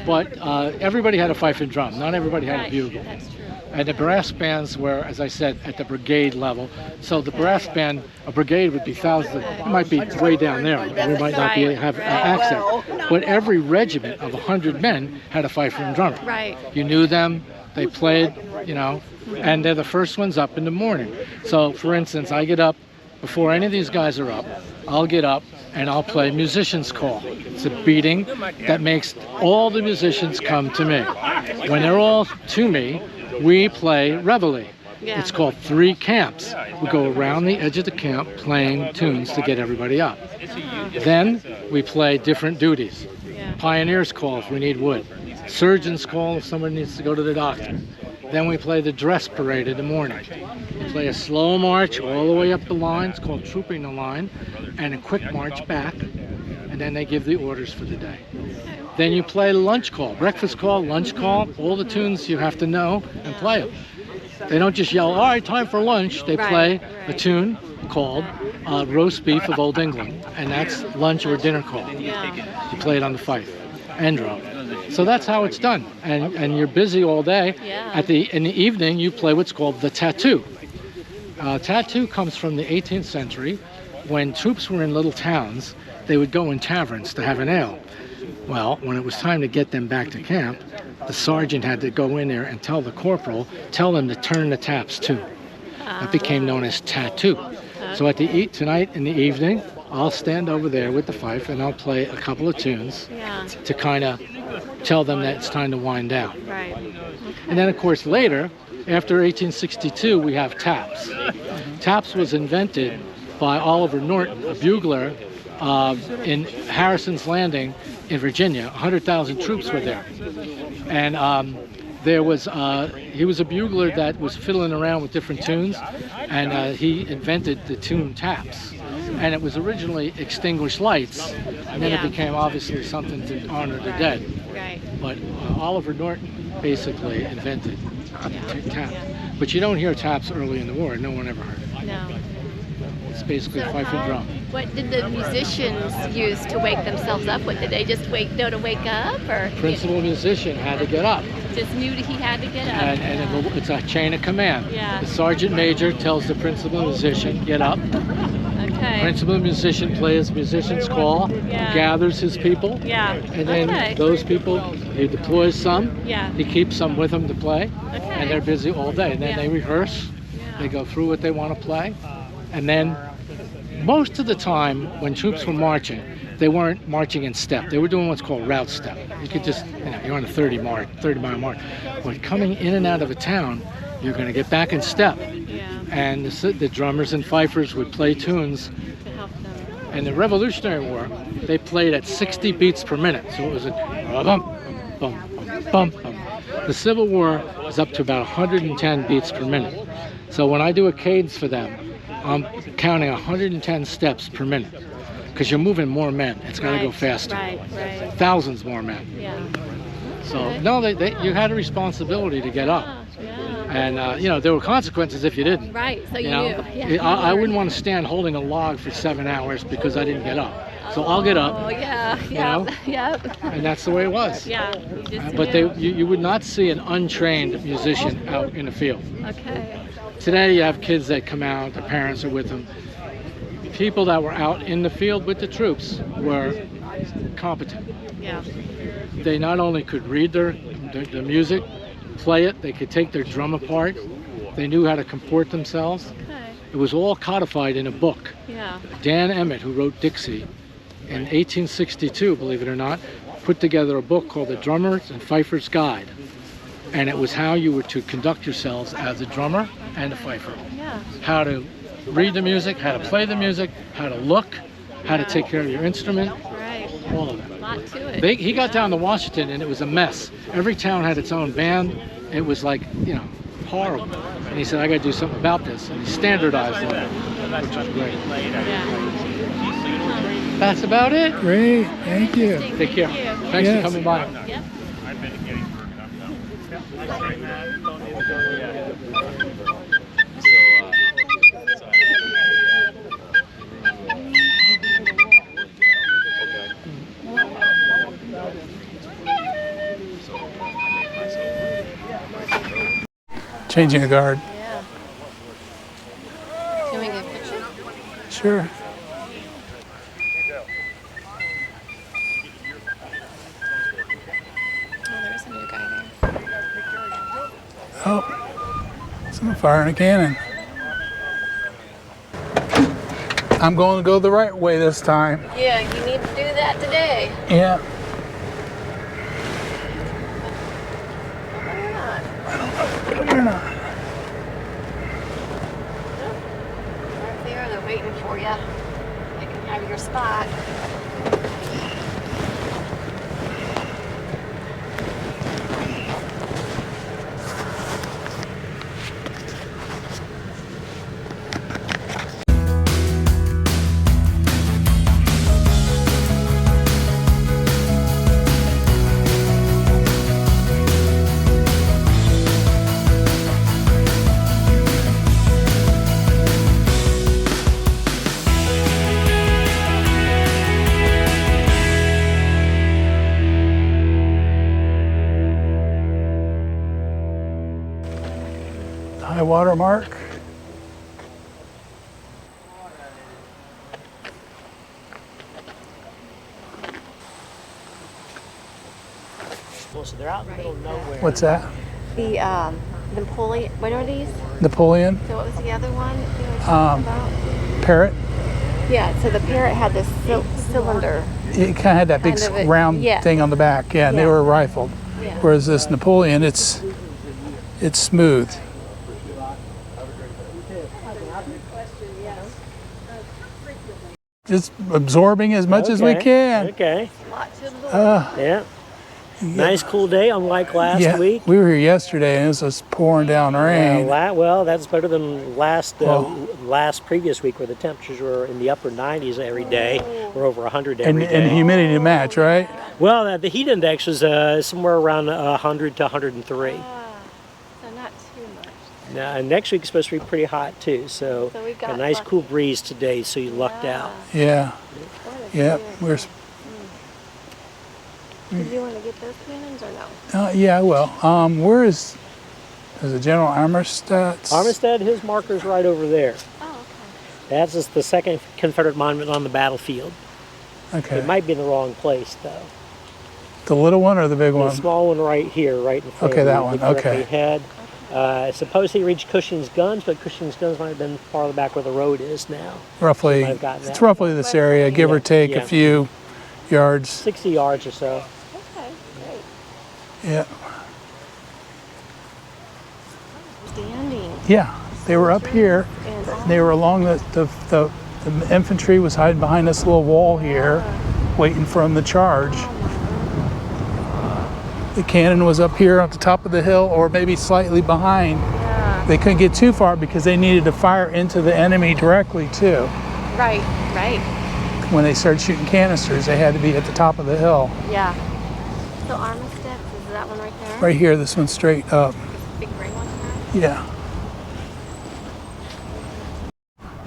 but everybody had a fife and drum. Not everybody had a bugle. That's true. And the brass bands were, as I said, at the brigade level. So the brass band, a brigade would be thousands, it might be way down there. We might not have access. But every regiment of 100 men had a fifer and drummer. Right. You knew them, they played, you know, and they're the first ones up in the morning. So, for instance, I get up, before any of these guys are up, I'll get up and I'll play Musician's Call. It's a beating that makes all the musicians come to me. When they're all to me, we play reveille. Yeah. It's called 3 camps. We go around the edge of the camp playing tunes to get everybody up. Then we play different duties. Yeah. Pioneer's Call if we need wood. Surgeon's Call if someone needs to go to the doctor. Then we play the dress parade in the morning. We play a slow march all the way up the line. It's called trooping the line. And a quick march back. And then they give the orders for the day. Then you play lunch call, breakfast call, lunch call, all the tunes you have to know and play them. They don't just yell, all right, time for lunch. They play a tune called Roast Beef of Old England, and that's lunch or dinner call. You play it on the fife and drum. So that's how it's done, and you're busy all day. In the evening, you play what's called the tattoo. Tattoo comes from the 18th century. When troops were in little towns, they would go in taverns to have an ale. Well, when it was time to get them back to camp, the sergeant had to go in there and tell the corporal, tell them to turn the taps to. That became known as tattoo. So at the tonight in the evening, I'll stand over there with the fife and I'll play a couple of tunes to kind of tell them that it's time to wind down. Right. Okay. And then, of course, later, after 1862, we have taps. Taps was invented by Oliver Norton, a bugler in Harrison's Landing in Virginia. 100,000 troops were there. And he was a bugler that was fiddling around with different tunes, and he invented the tune taps. And it was originally extinguished lights, and then it became obviously something to honor the dead. Right. But Oliver Norton basically invented taps. But you don't hear taps early in the war. No one ever heard it. No. It's basically fife and drum. What did the musicians use to wake themselves up? What did they just know to wake up, or Principal musician had to get up. Just knew that he had to get up? And it's a chain of command. Yeah. The sergeant major tells the principal musician, get up. Okay. Principal musician plays musician's call, gathers his people, and then those people, he deploys some, he keeps some with him to play, and they're busy all day. And then they rehearse, they go through what they want to play, and then most of the time when troops were marching, they weren't marching in step. They were doing what's called route step. You could just, you're on a 30-mile march. But coming in and out of a town, you're going to get back in step. And the drummers and fifers would play tunes. In the Revolutionary War, they played at 60 beats per minute. So it was a bum, bum, bum, bum. The Civil War was up to about 110 beats per minute. So when I do a cadence for them, I'm counting 110 steps per minute. because you're moving more men. It's got to go Right, faster. Right. Thousands more men. Yeah. So no, you had a responsibility to get up, and there were consequences if you didn't. Right. So you know, knew. Yeah. I wouldn't want to stand holding a log for 7 hours because I didn't get up. So I'll get up. Oh yeah. You know? Yep. And that's the way it was. Yeah. You just But knew. you would not see an untrained musician out in the field. Okay. Today you have kids that come out, their parents are with them. People that were out in the field with the troops were competent. Yeah. They not only could read the music, play it, they could take their drum apart, they knew how to comport themselves. Okay. It was all codified in a book. Yeah. Dan Emmett, who wrote Dixie, in 1862, believe it or not, put together a book called The Drummer's and Fifer's Guide. And it was how you were to conduct yourselves as a drummer and a fifer. Yeah. How to read the music, how to play the music, how to look, how to take care of your instrument, Right. all of that. A lot to it. He got down to Washington and it was a mess. Every town had its own band. It was like, horrible. And he said, I got to do something about this. And he standardized it, which was great. That's about it. Great, thank you. Take care. Thanks for coming by. Yep. I've been to Gettysburg Changing a guard. Yeah. Can we get a picture? Sure. Oh, there's a new guy there. Oh, someone firing a cannon. I'm going to go the right way this time. Yeah, you need to do that today. Yeah. You're not. Right there, they're waiting for you. They can have your spot. High water mark. Well, so they're out in the middle of nowhere. What's that? The Napoleon. What are these? Napoleon. So what was the other one you were talking about? Parrot. Yeah. So the Parrot had this cylinder. It kind of had that big Kind of a- round yeah. thing on the back. Yeah, and they Yeah. were rifled. Yeah. Whereas this Napoleon, it's smooth. Just absorbing as much as we can. Okay. Uh, Yeah. Nice cool day unlike last yeah, week. we were here yesterday and it was just pouring down rain. Well, that's better than last Well- previous week where the temperatures were in the upper 90s every day, or over 100 every day. And humidity to match, right? Well, the heat index was somewhere around 100 to 103. So not too much. Now, and next week's supposed to be pretty hot too, so, So we a got nice lucky. cool breeze today, so you lucked out. Yeah. Yeah. We're. Did you want to get those cannons or no? Yeah, I will. Where is it General Armistead's? Armistead, his marker's right over there. Oh, okay. That's just the second Confederate monument on the battlefield. Okay. It might be in the wrong place though. The little one or the big The one? small one right here, right in front Okay, of that you, one, directly okay. ahead. Suppose he reached Cushing's guns, but Cushing's guns might have been farther back where the road is now. Roughly. Might have gotten It's that. roughly this area, give or take Yeah. a few yards. 60 yards or so. Okay, great. Yeah. Standing. Yeah. They were up here. They were along the infantry was hiding behind this little wall here, waiting for them to charge. The cannon was up here at the top of the hill, or maybe slightly behind. Yeah. They couldn't get too far because they needed to fire into the enemy directly too. Right, right. when they started shooting canisters, they had to be at the top of the hill. Yeah. So Armistice, is that one right there? Right here, this one's straight up. Big gray one there? Yeah.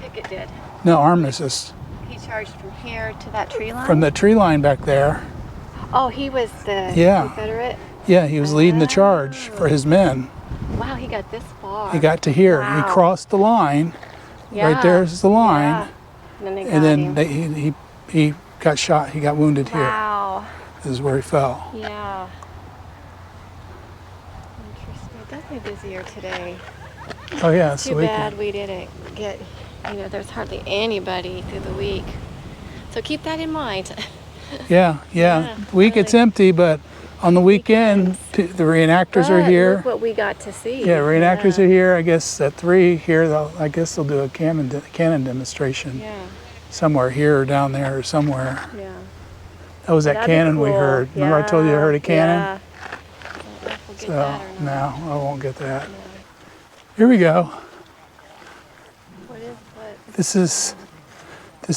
Pickett did. No, Armistice. He charged from here to that tree line? From the tree line back there. Oh, he was the Yeah. Confederate? Yeah, he was leading the charge for his men. Wow, he got this far. He got to here. Wow. He crossed the line. Yeah. Right there's the line. Yeah. And then, they got And him. then he got shot. He got wounded here. Wow. This is where he fell. Yeah. Interesting. Definitely busier today. Oh yeah, it's Too the weekend. bad we didn't get, there's hardly anybody through the week. So keep that in mind. Yeah. The week it's empty, but on the weekend, the reenactors are But here. Look what we got to see. Yeah, reenactors are here. I guess at 3 here, I guess they'll do a cannon demonstration. Yeah. Somewhere here or down there or somewhere. Yeah. That was that That'd be cannon we cool. heard. Remember I told you I heard a cannon? Yeah. I don't know if we'll get So, that or not. no, I won't get that. Here we go. What is what? This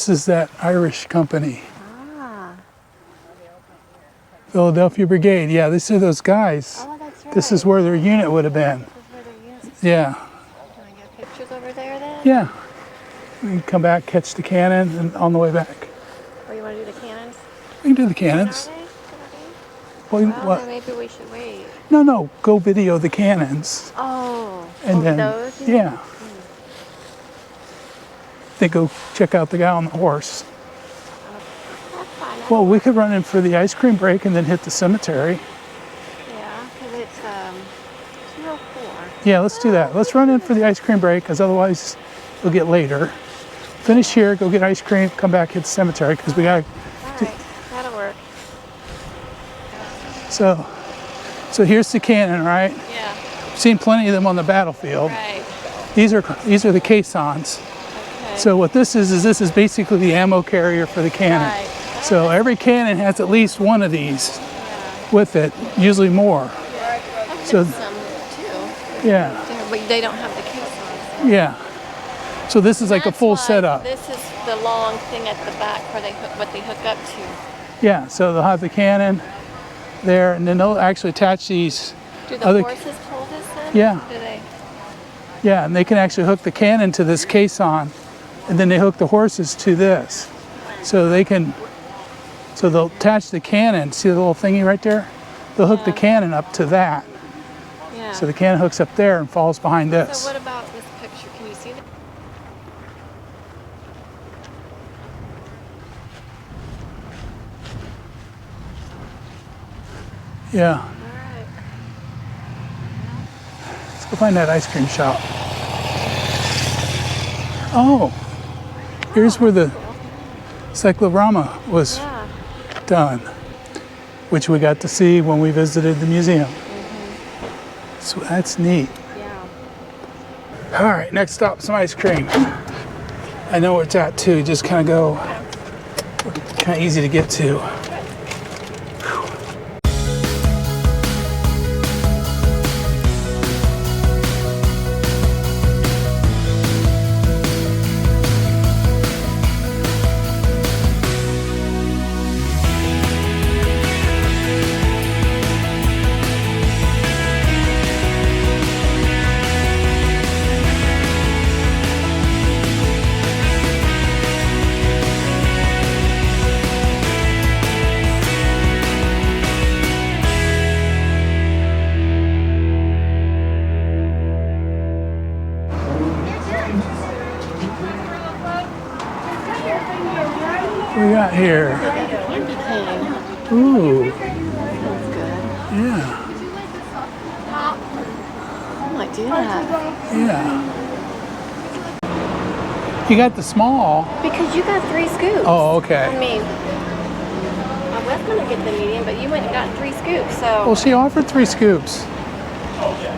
is that Irish company. Ah. Philadelphia Brigade. Yeah, these are those guys. Oh, that's right. This is where their unit would have been. This is where their units. Yeah. Can I get pictures over there then? Yeah. We can come back, catch the cannon, and on the way back. Or you want to do the cannons? We can do the cannons. Well, Well, then maybe we should wait. No, go video the cannons. Oh. And then, those? yeah. Then go check out the guy on the horse. That's fine. Well, we could run in for the ice cream break and then hit the cemetery. Yeah, because it's 2:04. Yeah, let's do that. Let's run in for the ice cream break, because otherwise it'll get later. Finish here, go get ice cream, come back, hit the cemetery, because we got All right, that'll work. So here's the cannon, right? Yeah. I've seen plenty of them on the battlefield. Right. These are the caissons. Okay. So what this is basically the ammo carrier for the cannon. Right. So every cannon has at least one of these with it, usually more. I've So got some too. yeah, But they don't have the caissons. yeah. So this is like a That's full why setup. This is the long thing at the back where what they hook up to. Yeah, so they'll have the cannon there, and then they'll actually attach these Do the other. horses pull this in? Yeah. Do they? Yeah, and they can actually hook the cannon to this caisson, and then they hook the horses to this. So they'll attach the cannon. See the little thingy right there? They'll hook the cannon up to that. Yeah. So the cannon hooks up there and falls behind this. So what about this picture? Can you see that? Yeah. Let's go find that ice cream shop. Oh, here's where the Cyclorama was done, which we got to see when we visited the museum. So that's neat. Yeah. All right, next stop, some ice cream. I know where it's at too. Just kind of go, kind of easy to get to. What we got here? Candy cane. Ooh, That's good. yeah, I might do that. yeah. You got the small. Because you got 3 scoops. Oh, okay. I mean, I was going to get the medium, but you went and got 3 scoops, so. Well, she offered 3 scoops. Okay.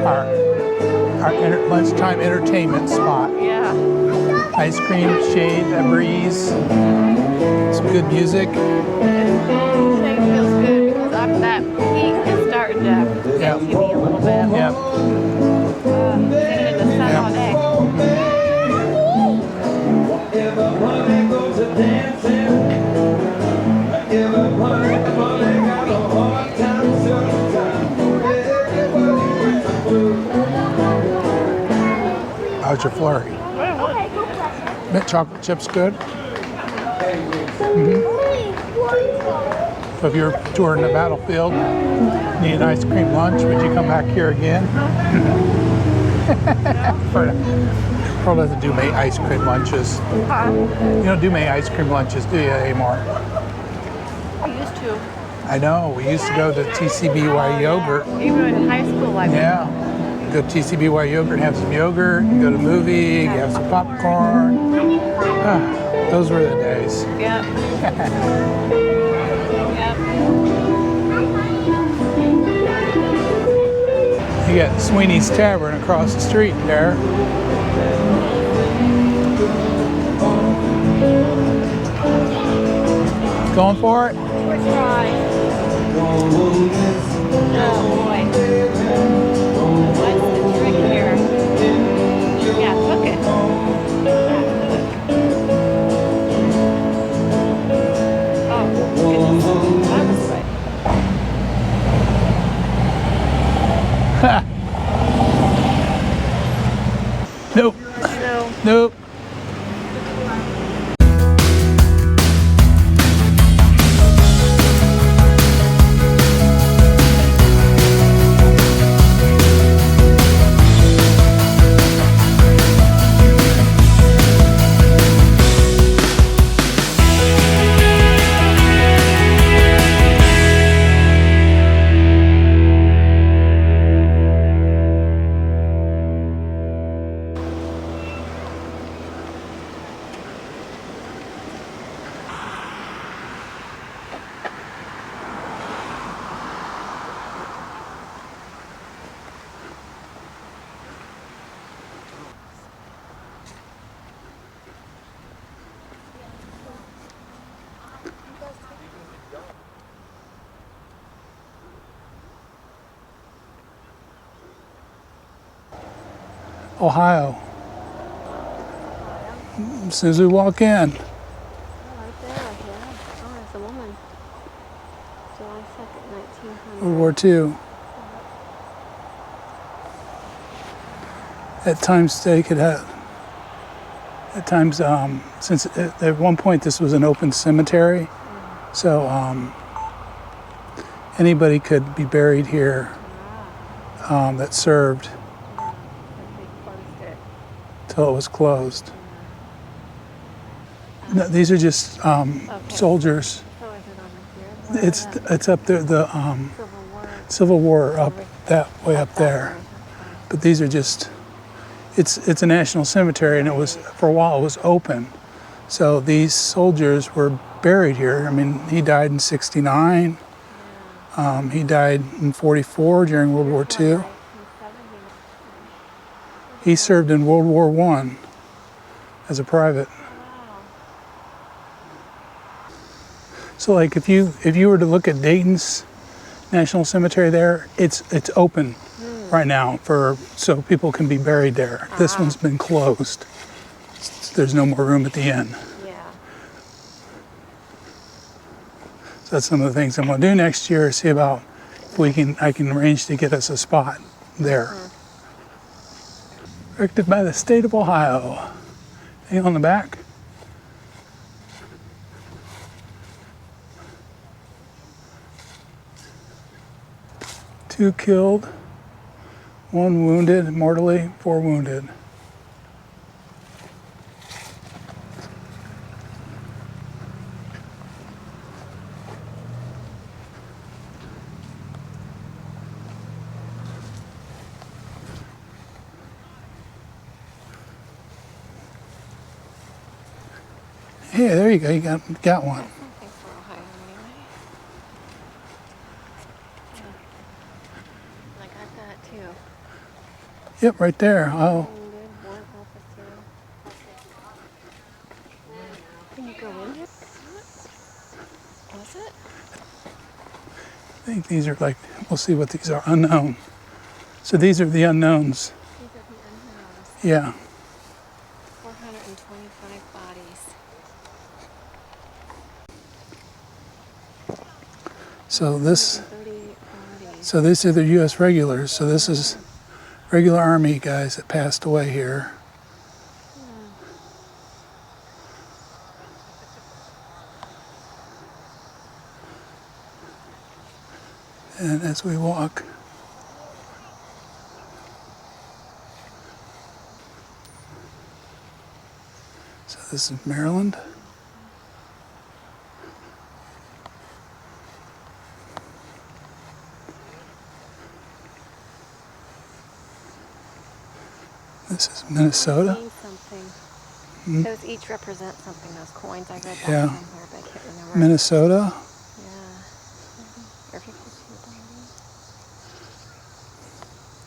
Our lunchtime entertainment spot. Yeah. Ice cream, shade, a breeze, some good music. Shade feels good. After that heat is starting to get to me a little bit. Yep. Sitting in the sun all day. How's your flurry? Mint chocolate chips good? So if you're touring the battlefield, need an ice cream lunch, would you come back here again? Pearl doesn't do May ice cream lunches. You don't do May ice cream lunches, do you, anymore? I used to. I know. We used to go to TCBY Yogurt. Even in high school, I Yeah. Go to TCBY Yogurt, have some yogurt, go to a movie, have some popcorn. Ah, those were the days. Yep. You got Sweeney's Tavern across the street there. Going for it? Oh boy. What's the trick here? Yeah, cook it. Oh, goodness. That was good. Nope. No. Nope. Ohio. As soon as we walk in. Right there, yeah. Oh, there's a woman. July 2nd, 1900. World War II. At times they could have, at times, since at one point this was an open cemetery, so anybody could be buried here that served till it was closed. No, these are just soldiers. It's up there, the Civil War up that way up there. But these are just, it's a national cemetery, and it was, for a while it was open. So these soldiers were buried here. I mean, he died in '69. He died in '44 during World War II. He served in World War I as a private. So like if you were to look at Dayton's National Cemetery there, it's open right now so people can be buried there. This one's been closed. There's no more room at the end. Yeah. So that's some of the things I'm going to do next year, see about if I can arrange to get us a spot there. Erected by the state of Ohio. Anything on the back? Two killed, one wounded, mortally, 4 wounded. Hey, there you go, you got one. Yep, right there. Oh. Can you go in here? Was it? I think these are like, we'll see what these are, unknown. So these are the unknowns. These are the unknowns. Yeah. 425 bodies. So this, 138 bodies. so these are the U.S. regulars. So this is regular Army guys that passed away here. And as we walk, so this is Maryland. This is Minnesota. Mean something. Hmm. Those each represent something, those coins. I read that Yeah. somewhere, but I can't remember. Minnesota. Yeah. Or 52 bodies.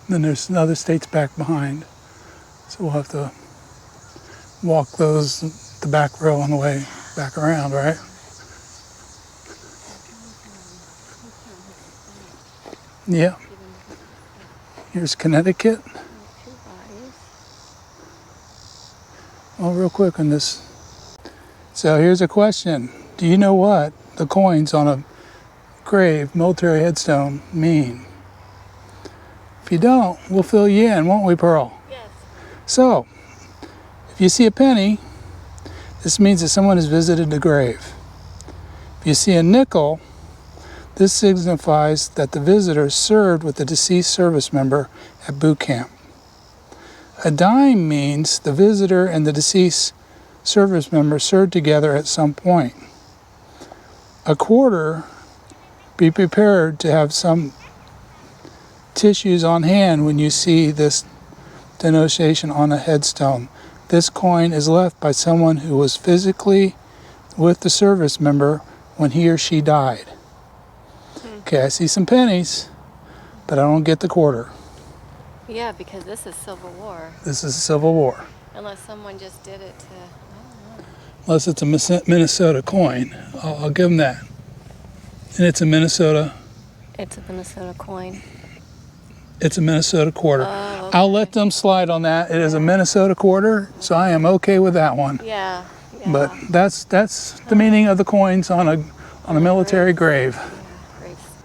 Then there's other states back behind. So we'll have to walk those, the back row on the way back around, right? Yeah. Here's Connecticut. Oh, real quick on this. So here's a question. Do you know what the coins on a grave, military headstone, mean? If you don't, we'll fill you in, won't we, Pearl? Yes. So, if you see a penny, this means that someone has visited the grave. If you see a nickel, this signifies that the visitor served with the deceased service member at boot camp. A dime means the visitor and the deceased service member served together at some point. A quarter, be prepared to have some tissues on hand when you see this denotation on a headstone. This coin is left by someone who was physically with the service member when he or she died. Okay, I see some pennies, but I don't get the quarter. Yeah, because this is Civil War. This is the Civil War. Unless someone just did it to, I don't know. Unless it's a Minnesota coin. I'll give them that. And it's a Minnesota. It's a Minnesota coin. It's a Minnesota quarter. Oh, okay. I'll let them slide on that. It is a Minnesota quarter, so I am okay with that one. Yeah. But that's the meaning of the coins on a military grave.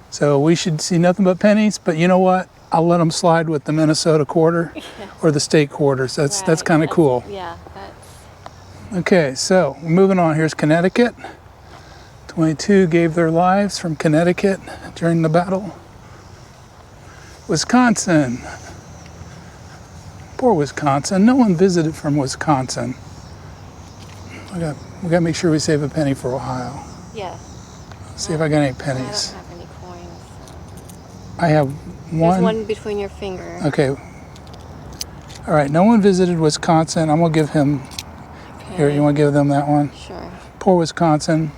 So we should see nothing but pennies, but you know what? I'll let them slide with the Minnesota quarter or the state quarters. That's kind of cool. Yeah, that's... Okay, so we're moving on. Here's Connecticut. 22 gave their lives from Connecticut during the battle. Wisconsin. Poor Wisconsin. No one visited from Wisconsin. We got to make sure we save a penny for Ohio. Yeah. Let's see if I got any pennies. I don't have any coins. I have one. There's one between your finger. Okay. All right, no one visited Wisconsin. I'm going to give him... Okay. Here, you want to give them that one? Sure. Poor Wisconsin.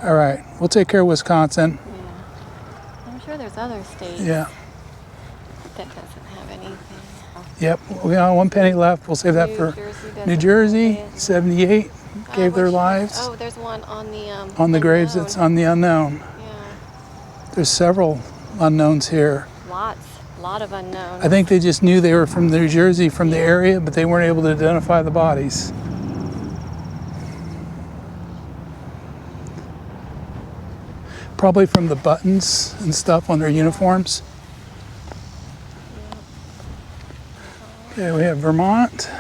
All right, we'll take care of Wisconsin. Yeah. I'm sure there's other states Yeah. that doesn't have anything. Yep, we got one penny left. We'll save that for New Jersey. 78 gave their lives. Oh, there's one on the On the graves, it's on the unknown. Yeah. There's several unknowns here. A lot of unknowns. I think they just knew they were from New Jersey, from the area, but they weren't able to identify the bodies. Probably from the buttons and stuff on their uniforms. Okay, we have Vermont.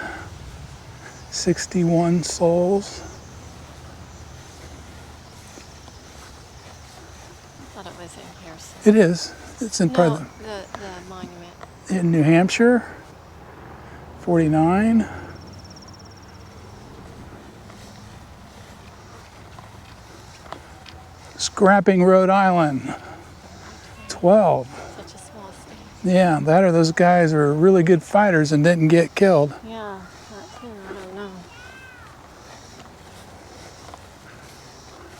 61 souls. I thought it was in here. So. It is. It's in No, probably the monument. in New Hampshire. 49. Scrapping, Rhode Island. 12. Such a small state. Yeah, that or those guys were really good fighters and didn't get killed. Yeah, that too. I don't know.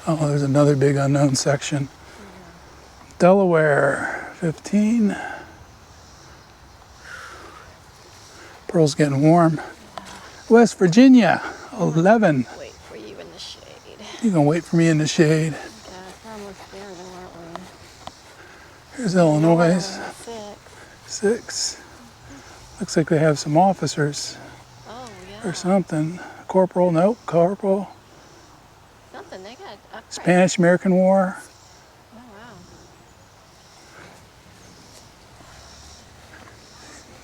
Oh, there's another big unknown section. Delaware, 15. Pearl's getting warm. West Virginia, 11. Wait for you in the shade. You gonna wait for me in the shade? Yeah, we're almost there though, aren't we? Here's Illinois. Six. 6. Looks like they have some officers. Oh, yeah. Or something. Corporal, nope, corporal. Something, they got upgrades. Spanish-American War. Oh, wow.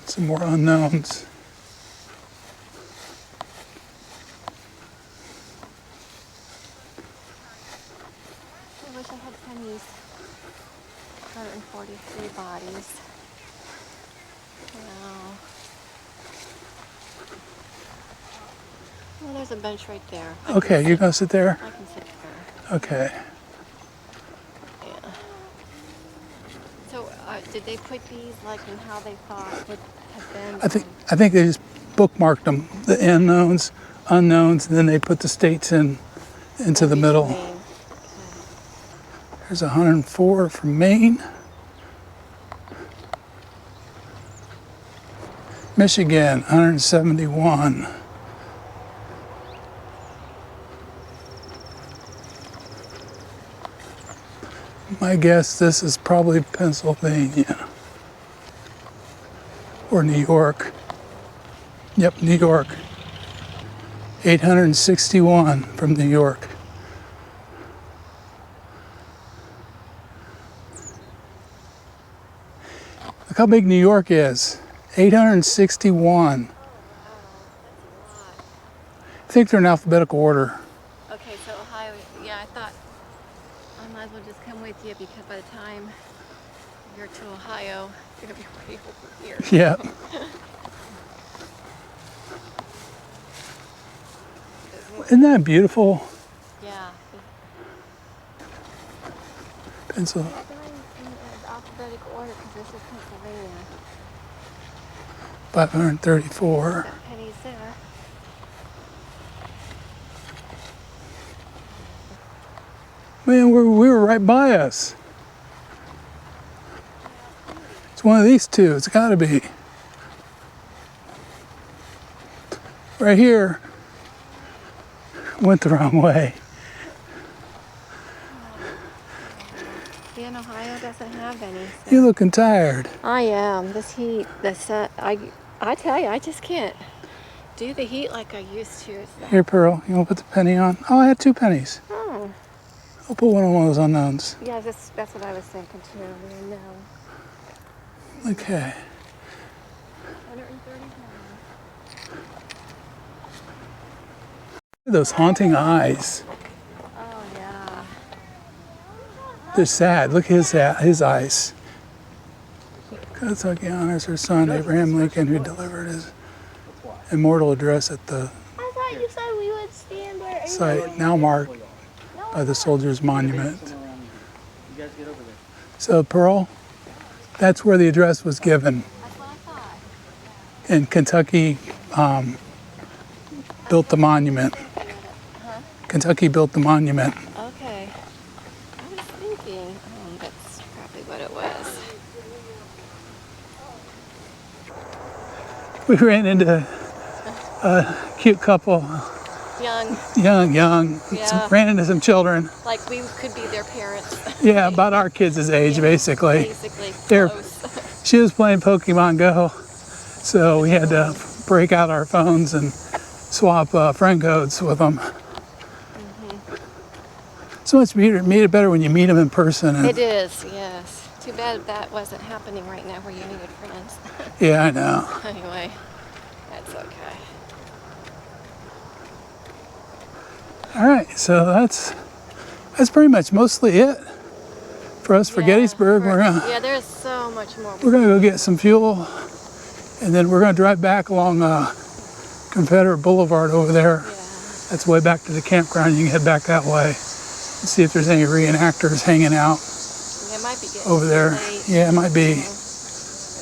Some more unknowns. I wish I had pennies. 143 bodies. Wow. Well, there's a bench right there. Okay, you're going to sit there? I can sit there. Okay. Yeah. So, did they put these like in how they thought would have been? I think they just bookmarked them, the unknowns, and then they put the states into the middle. Okay. There's 104 from Maine. Michigan, 171. My guess, this is probably Pennsylvania. Or New York. Yep, New York. 861 from New York. Look how big New York is. 861. I think they're in alphabetical order. Okay, so Ohio, yeah, I thought I might as well just come with you because by the time you're to Ohio, you're going to be way over here. Yeah. Isn't that beautiful? Yeah. Pennsylvania. They're in alphabetical order because this is Pennsylvania. 534. Got pennies there. Man, we were right by us. It's one of these two. It's got to be. Right here. Went the wrong way. Yeah, and Ohio doesn't have any. So. You're looking tired. I am. This heat, the sun, I tell you, I just can't do the heat like I used to. Here, Pearl, you want to put the penny on? Oh, I had 2 pennies. Oh. I'll put one on one of those unknowns. Yeah, that's what I was thinking too. I know. Okay. 131. Those haunting eyes. Oh yeah. They're sad. Look at his eyes. Kentucky honors her son, Abraham Lincoln, who delivered his immortal address at the I thought you said we would stand there. site now marked by the Soldiers' Monument. So, Pearl, that's where the address was given. And Kentucky built the monument. Kentucky built the monument. Okay. I was thinking, that's probably what it was. We ran into a cute couple. Young. Yeah. Ran into some children. Like we could be their parents. Yeah, about our kids' age, basically. Basically, They're, close. she was playing Pokemon Go, so we had to break out our phones and swap friend codes with them. So much better when you meet them in person. And, It is, yes. Too bad that wasn't happening right now where you needed friends. yeah, I know. Anyway, that's okay. All right, so that's pretty much mostly it for us for Gettysburg. Yeah, there's so much more. We're gonna go get some fuel, and then we're gonna drive back along Confederate Boulevard over there. Yeah. That's way back to the campground. You can head back that way and see if there's any reenactors hanging out. Yeah, it might be getting over there. late. Yeah, it might be. I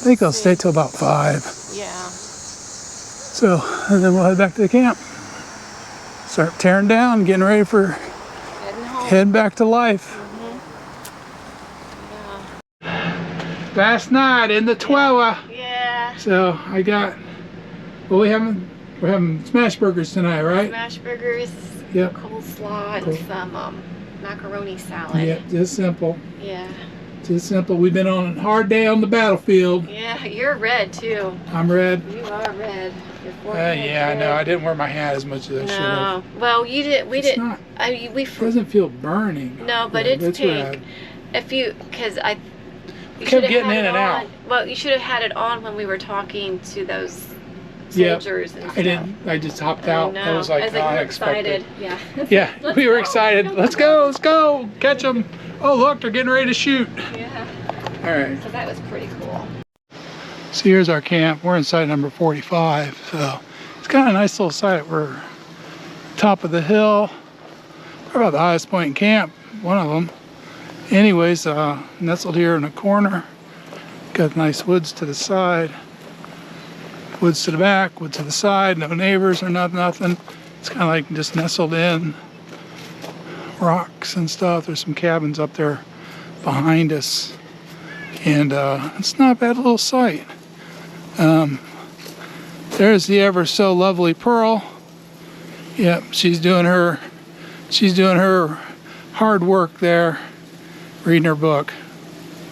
think they'll stay till about 5. Yeah. So, and then we'll head back to the camp. Start tearing down, getting ready for heading back to life. Yeah. Last night in the Twella. Yeah. So I got. Well, we're having smash burgers tonight, right? Smash burgers. Yep. Coleslaw and some macaroni salad. Yep, just simple. Yeah. Too simple. We've been on a hard day on the battlefield. Yeah, you're red too. I'm red. You are red. Your forehead's Yeah, I red. know. I didn't wear my hat as much as I should have. No. Well, you did. We It's did. not. It doesn't feel burning. No, but red. it's pink. red. If you, because I. You Kept should have getting had in it and on. out. Well, you should have had it on when we were talking to those Yep. soldiers and stuff. I didn't. I just hopped out. No, That was like I was like, we're unexpected. excited. Yeah. Yeah, we were excited. Let's go, let's go, catch them. Oh, look, they're getting ready to shoot. Yeah. All right. So that was pretty cool. So here's our camp. We're in site number 45. So it's got a nice little site. We're top of the hill. We're about the highest point in camp, one of them. Anyways, nestled here in a corner. Got nice woods to the side. Woods to the back, wood to the side, no neighbors or nothing. It's kind of like just nestled in. Rocks and stuff. There's some cabins up there behind us. And it's not a bad little site. There's the ever so lovely Pearl. Yep, she's doing her hard work there, reading her book.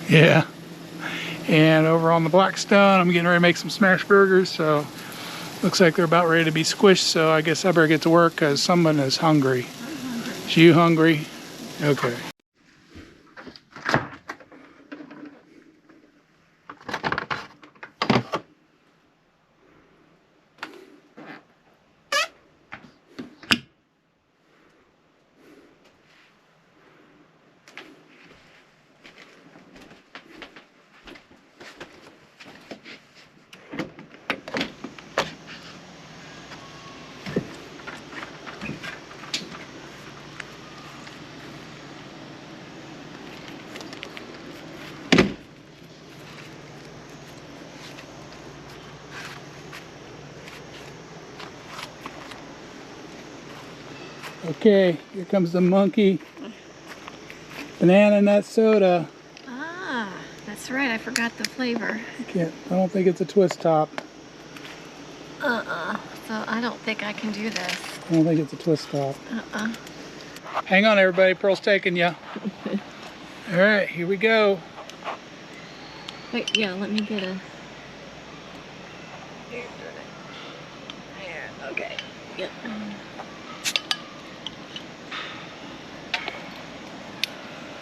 Yeah. And over on the Blackstone, I'm getting ready to make some smash burgers, so looks like they're about ready to be squished, so I guess I better get to work because someone is hungry. Is you hungry? Okay. Okay, here comes the monkey. Banana nut soda. Ah, that's right. I forgot the flavor. I don't think it's a twist top. So I don't think I can do this. I don't think it's a twist top. Hang on, everybody. Pearl's taking you. All right, here we go. Wait, yeah, let me get a... Okay. Yeah.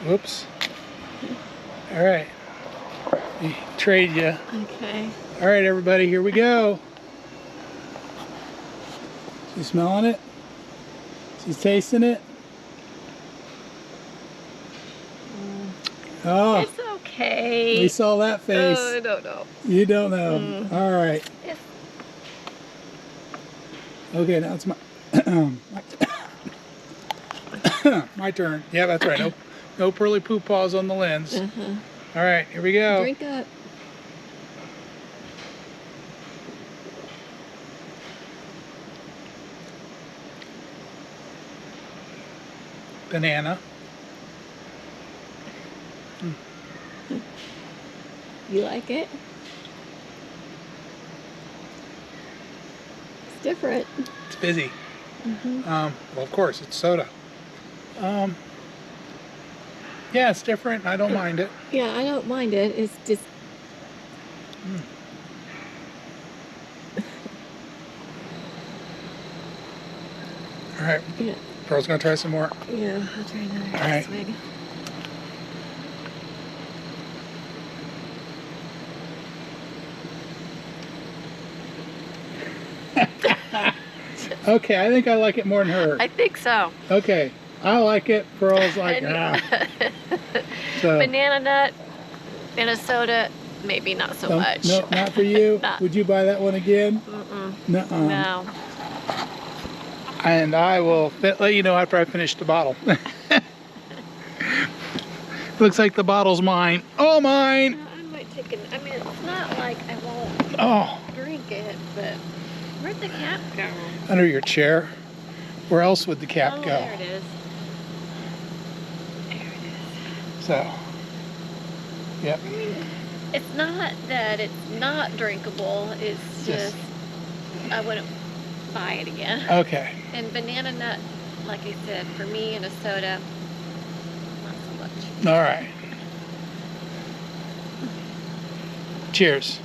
Whoops. All right. Trade you. Okay. All right, everybody, here we go. She's smelling it. She's tasting it. Oh. It's okay. We saw that face. Oh, I don't know. You don't know. All right. Yes. Okay, now it's my my turn. Yeah, that's right. No pearly poo paws on the lens. All right, here we go. Drink up. Banana. You like it? It's different. It's busy. Well, of course, it's soda. Yeah, it's different. I don't mind it. Yeah, I don't mind it. It's just... All right. Yeah. Pearl's gonna try some more. Yeah, I'll try another All right. swig. Okay, I think I like it more than her. I think so. Okay, I like it. Pearl's like, So, Banana nut and a soda, maybe not so much. No, not for you. Not. Would you buy that one again? Nuh-uh. No. And I will let you know after I finish the bottle. Looks like the bottle's mine. Oh, mine! I might take I mean, it's not like I won't drink it, but where'd the cap go? Under your chair. Where else would the cap go? There it is. There it is. So, yep. I mean, it's not that it's not drinkable, it's just, I wouldn't buy it again. Okay. And banana nut, like I said, for me and a soda, not so much. All right. Cheers.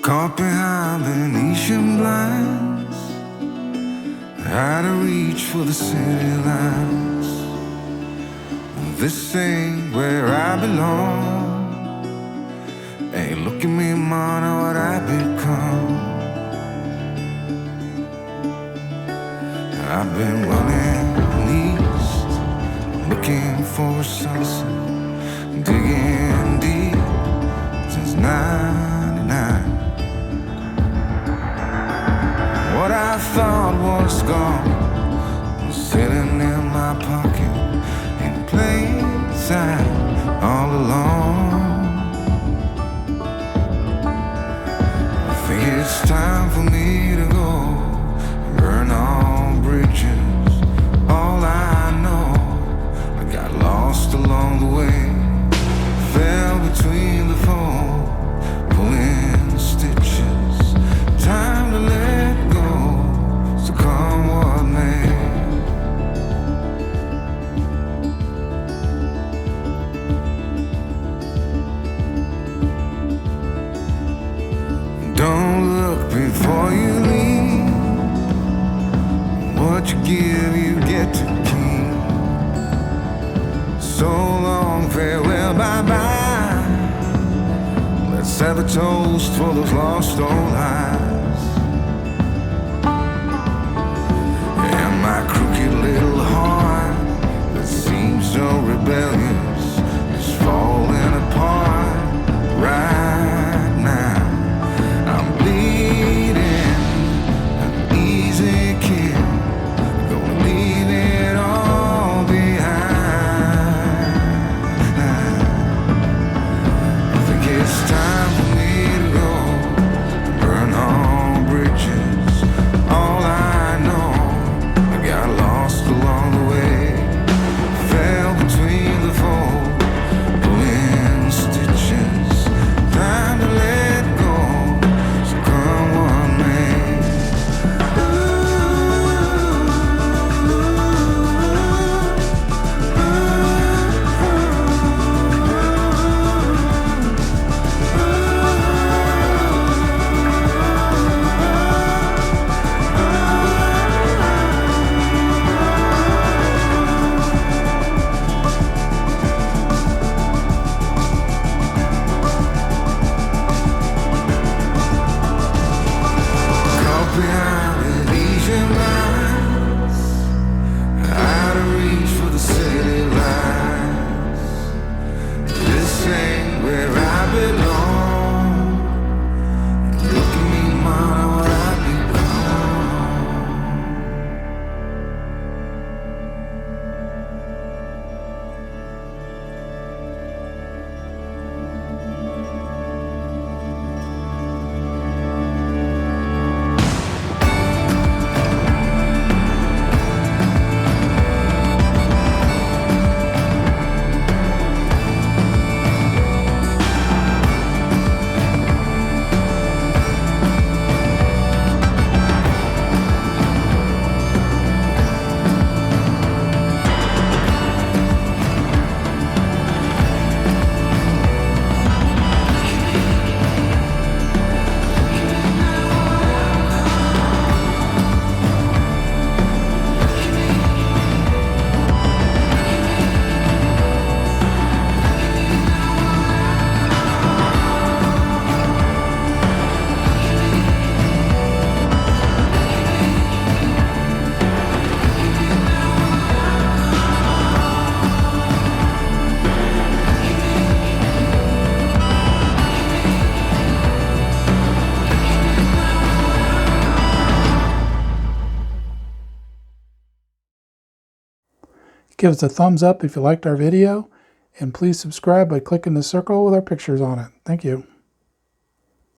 Caught behind Venetian blinds, out of reach for the city lights. This ain't where I belong. Hey, look at me, man, what I become. I've been running east, looking for a sunset, digging deep since '99. What I thought was gone was sitting in my pocket in plain sight all along. I think it's time for me to go, burn all bridges. All I know, I got lost along the way, fell between the foam, pulling stitches. Time to let go. So come what may. Don't look before you leave. What you give, you get to keep. So long, farewell, bye-bye. Let's have a toast for those lost old lives. My crooked little heart that seems so rebellious is falling apart right now. I'm bleeding, an easy kill, gonna leave it all behind. I think it's time for me to go, burn all bridges. All I know, got lost along the way, fell between the fold, pulling stitches. Time to let go, so come what may. Behind Venetian blinds, out of reach for the city lights. This ain't where I belong. Look at me, man, what I Give us a thumbs up if you liked our video, and please subscribe by clicking the circle with our pictures on it. Thank you.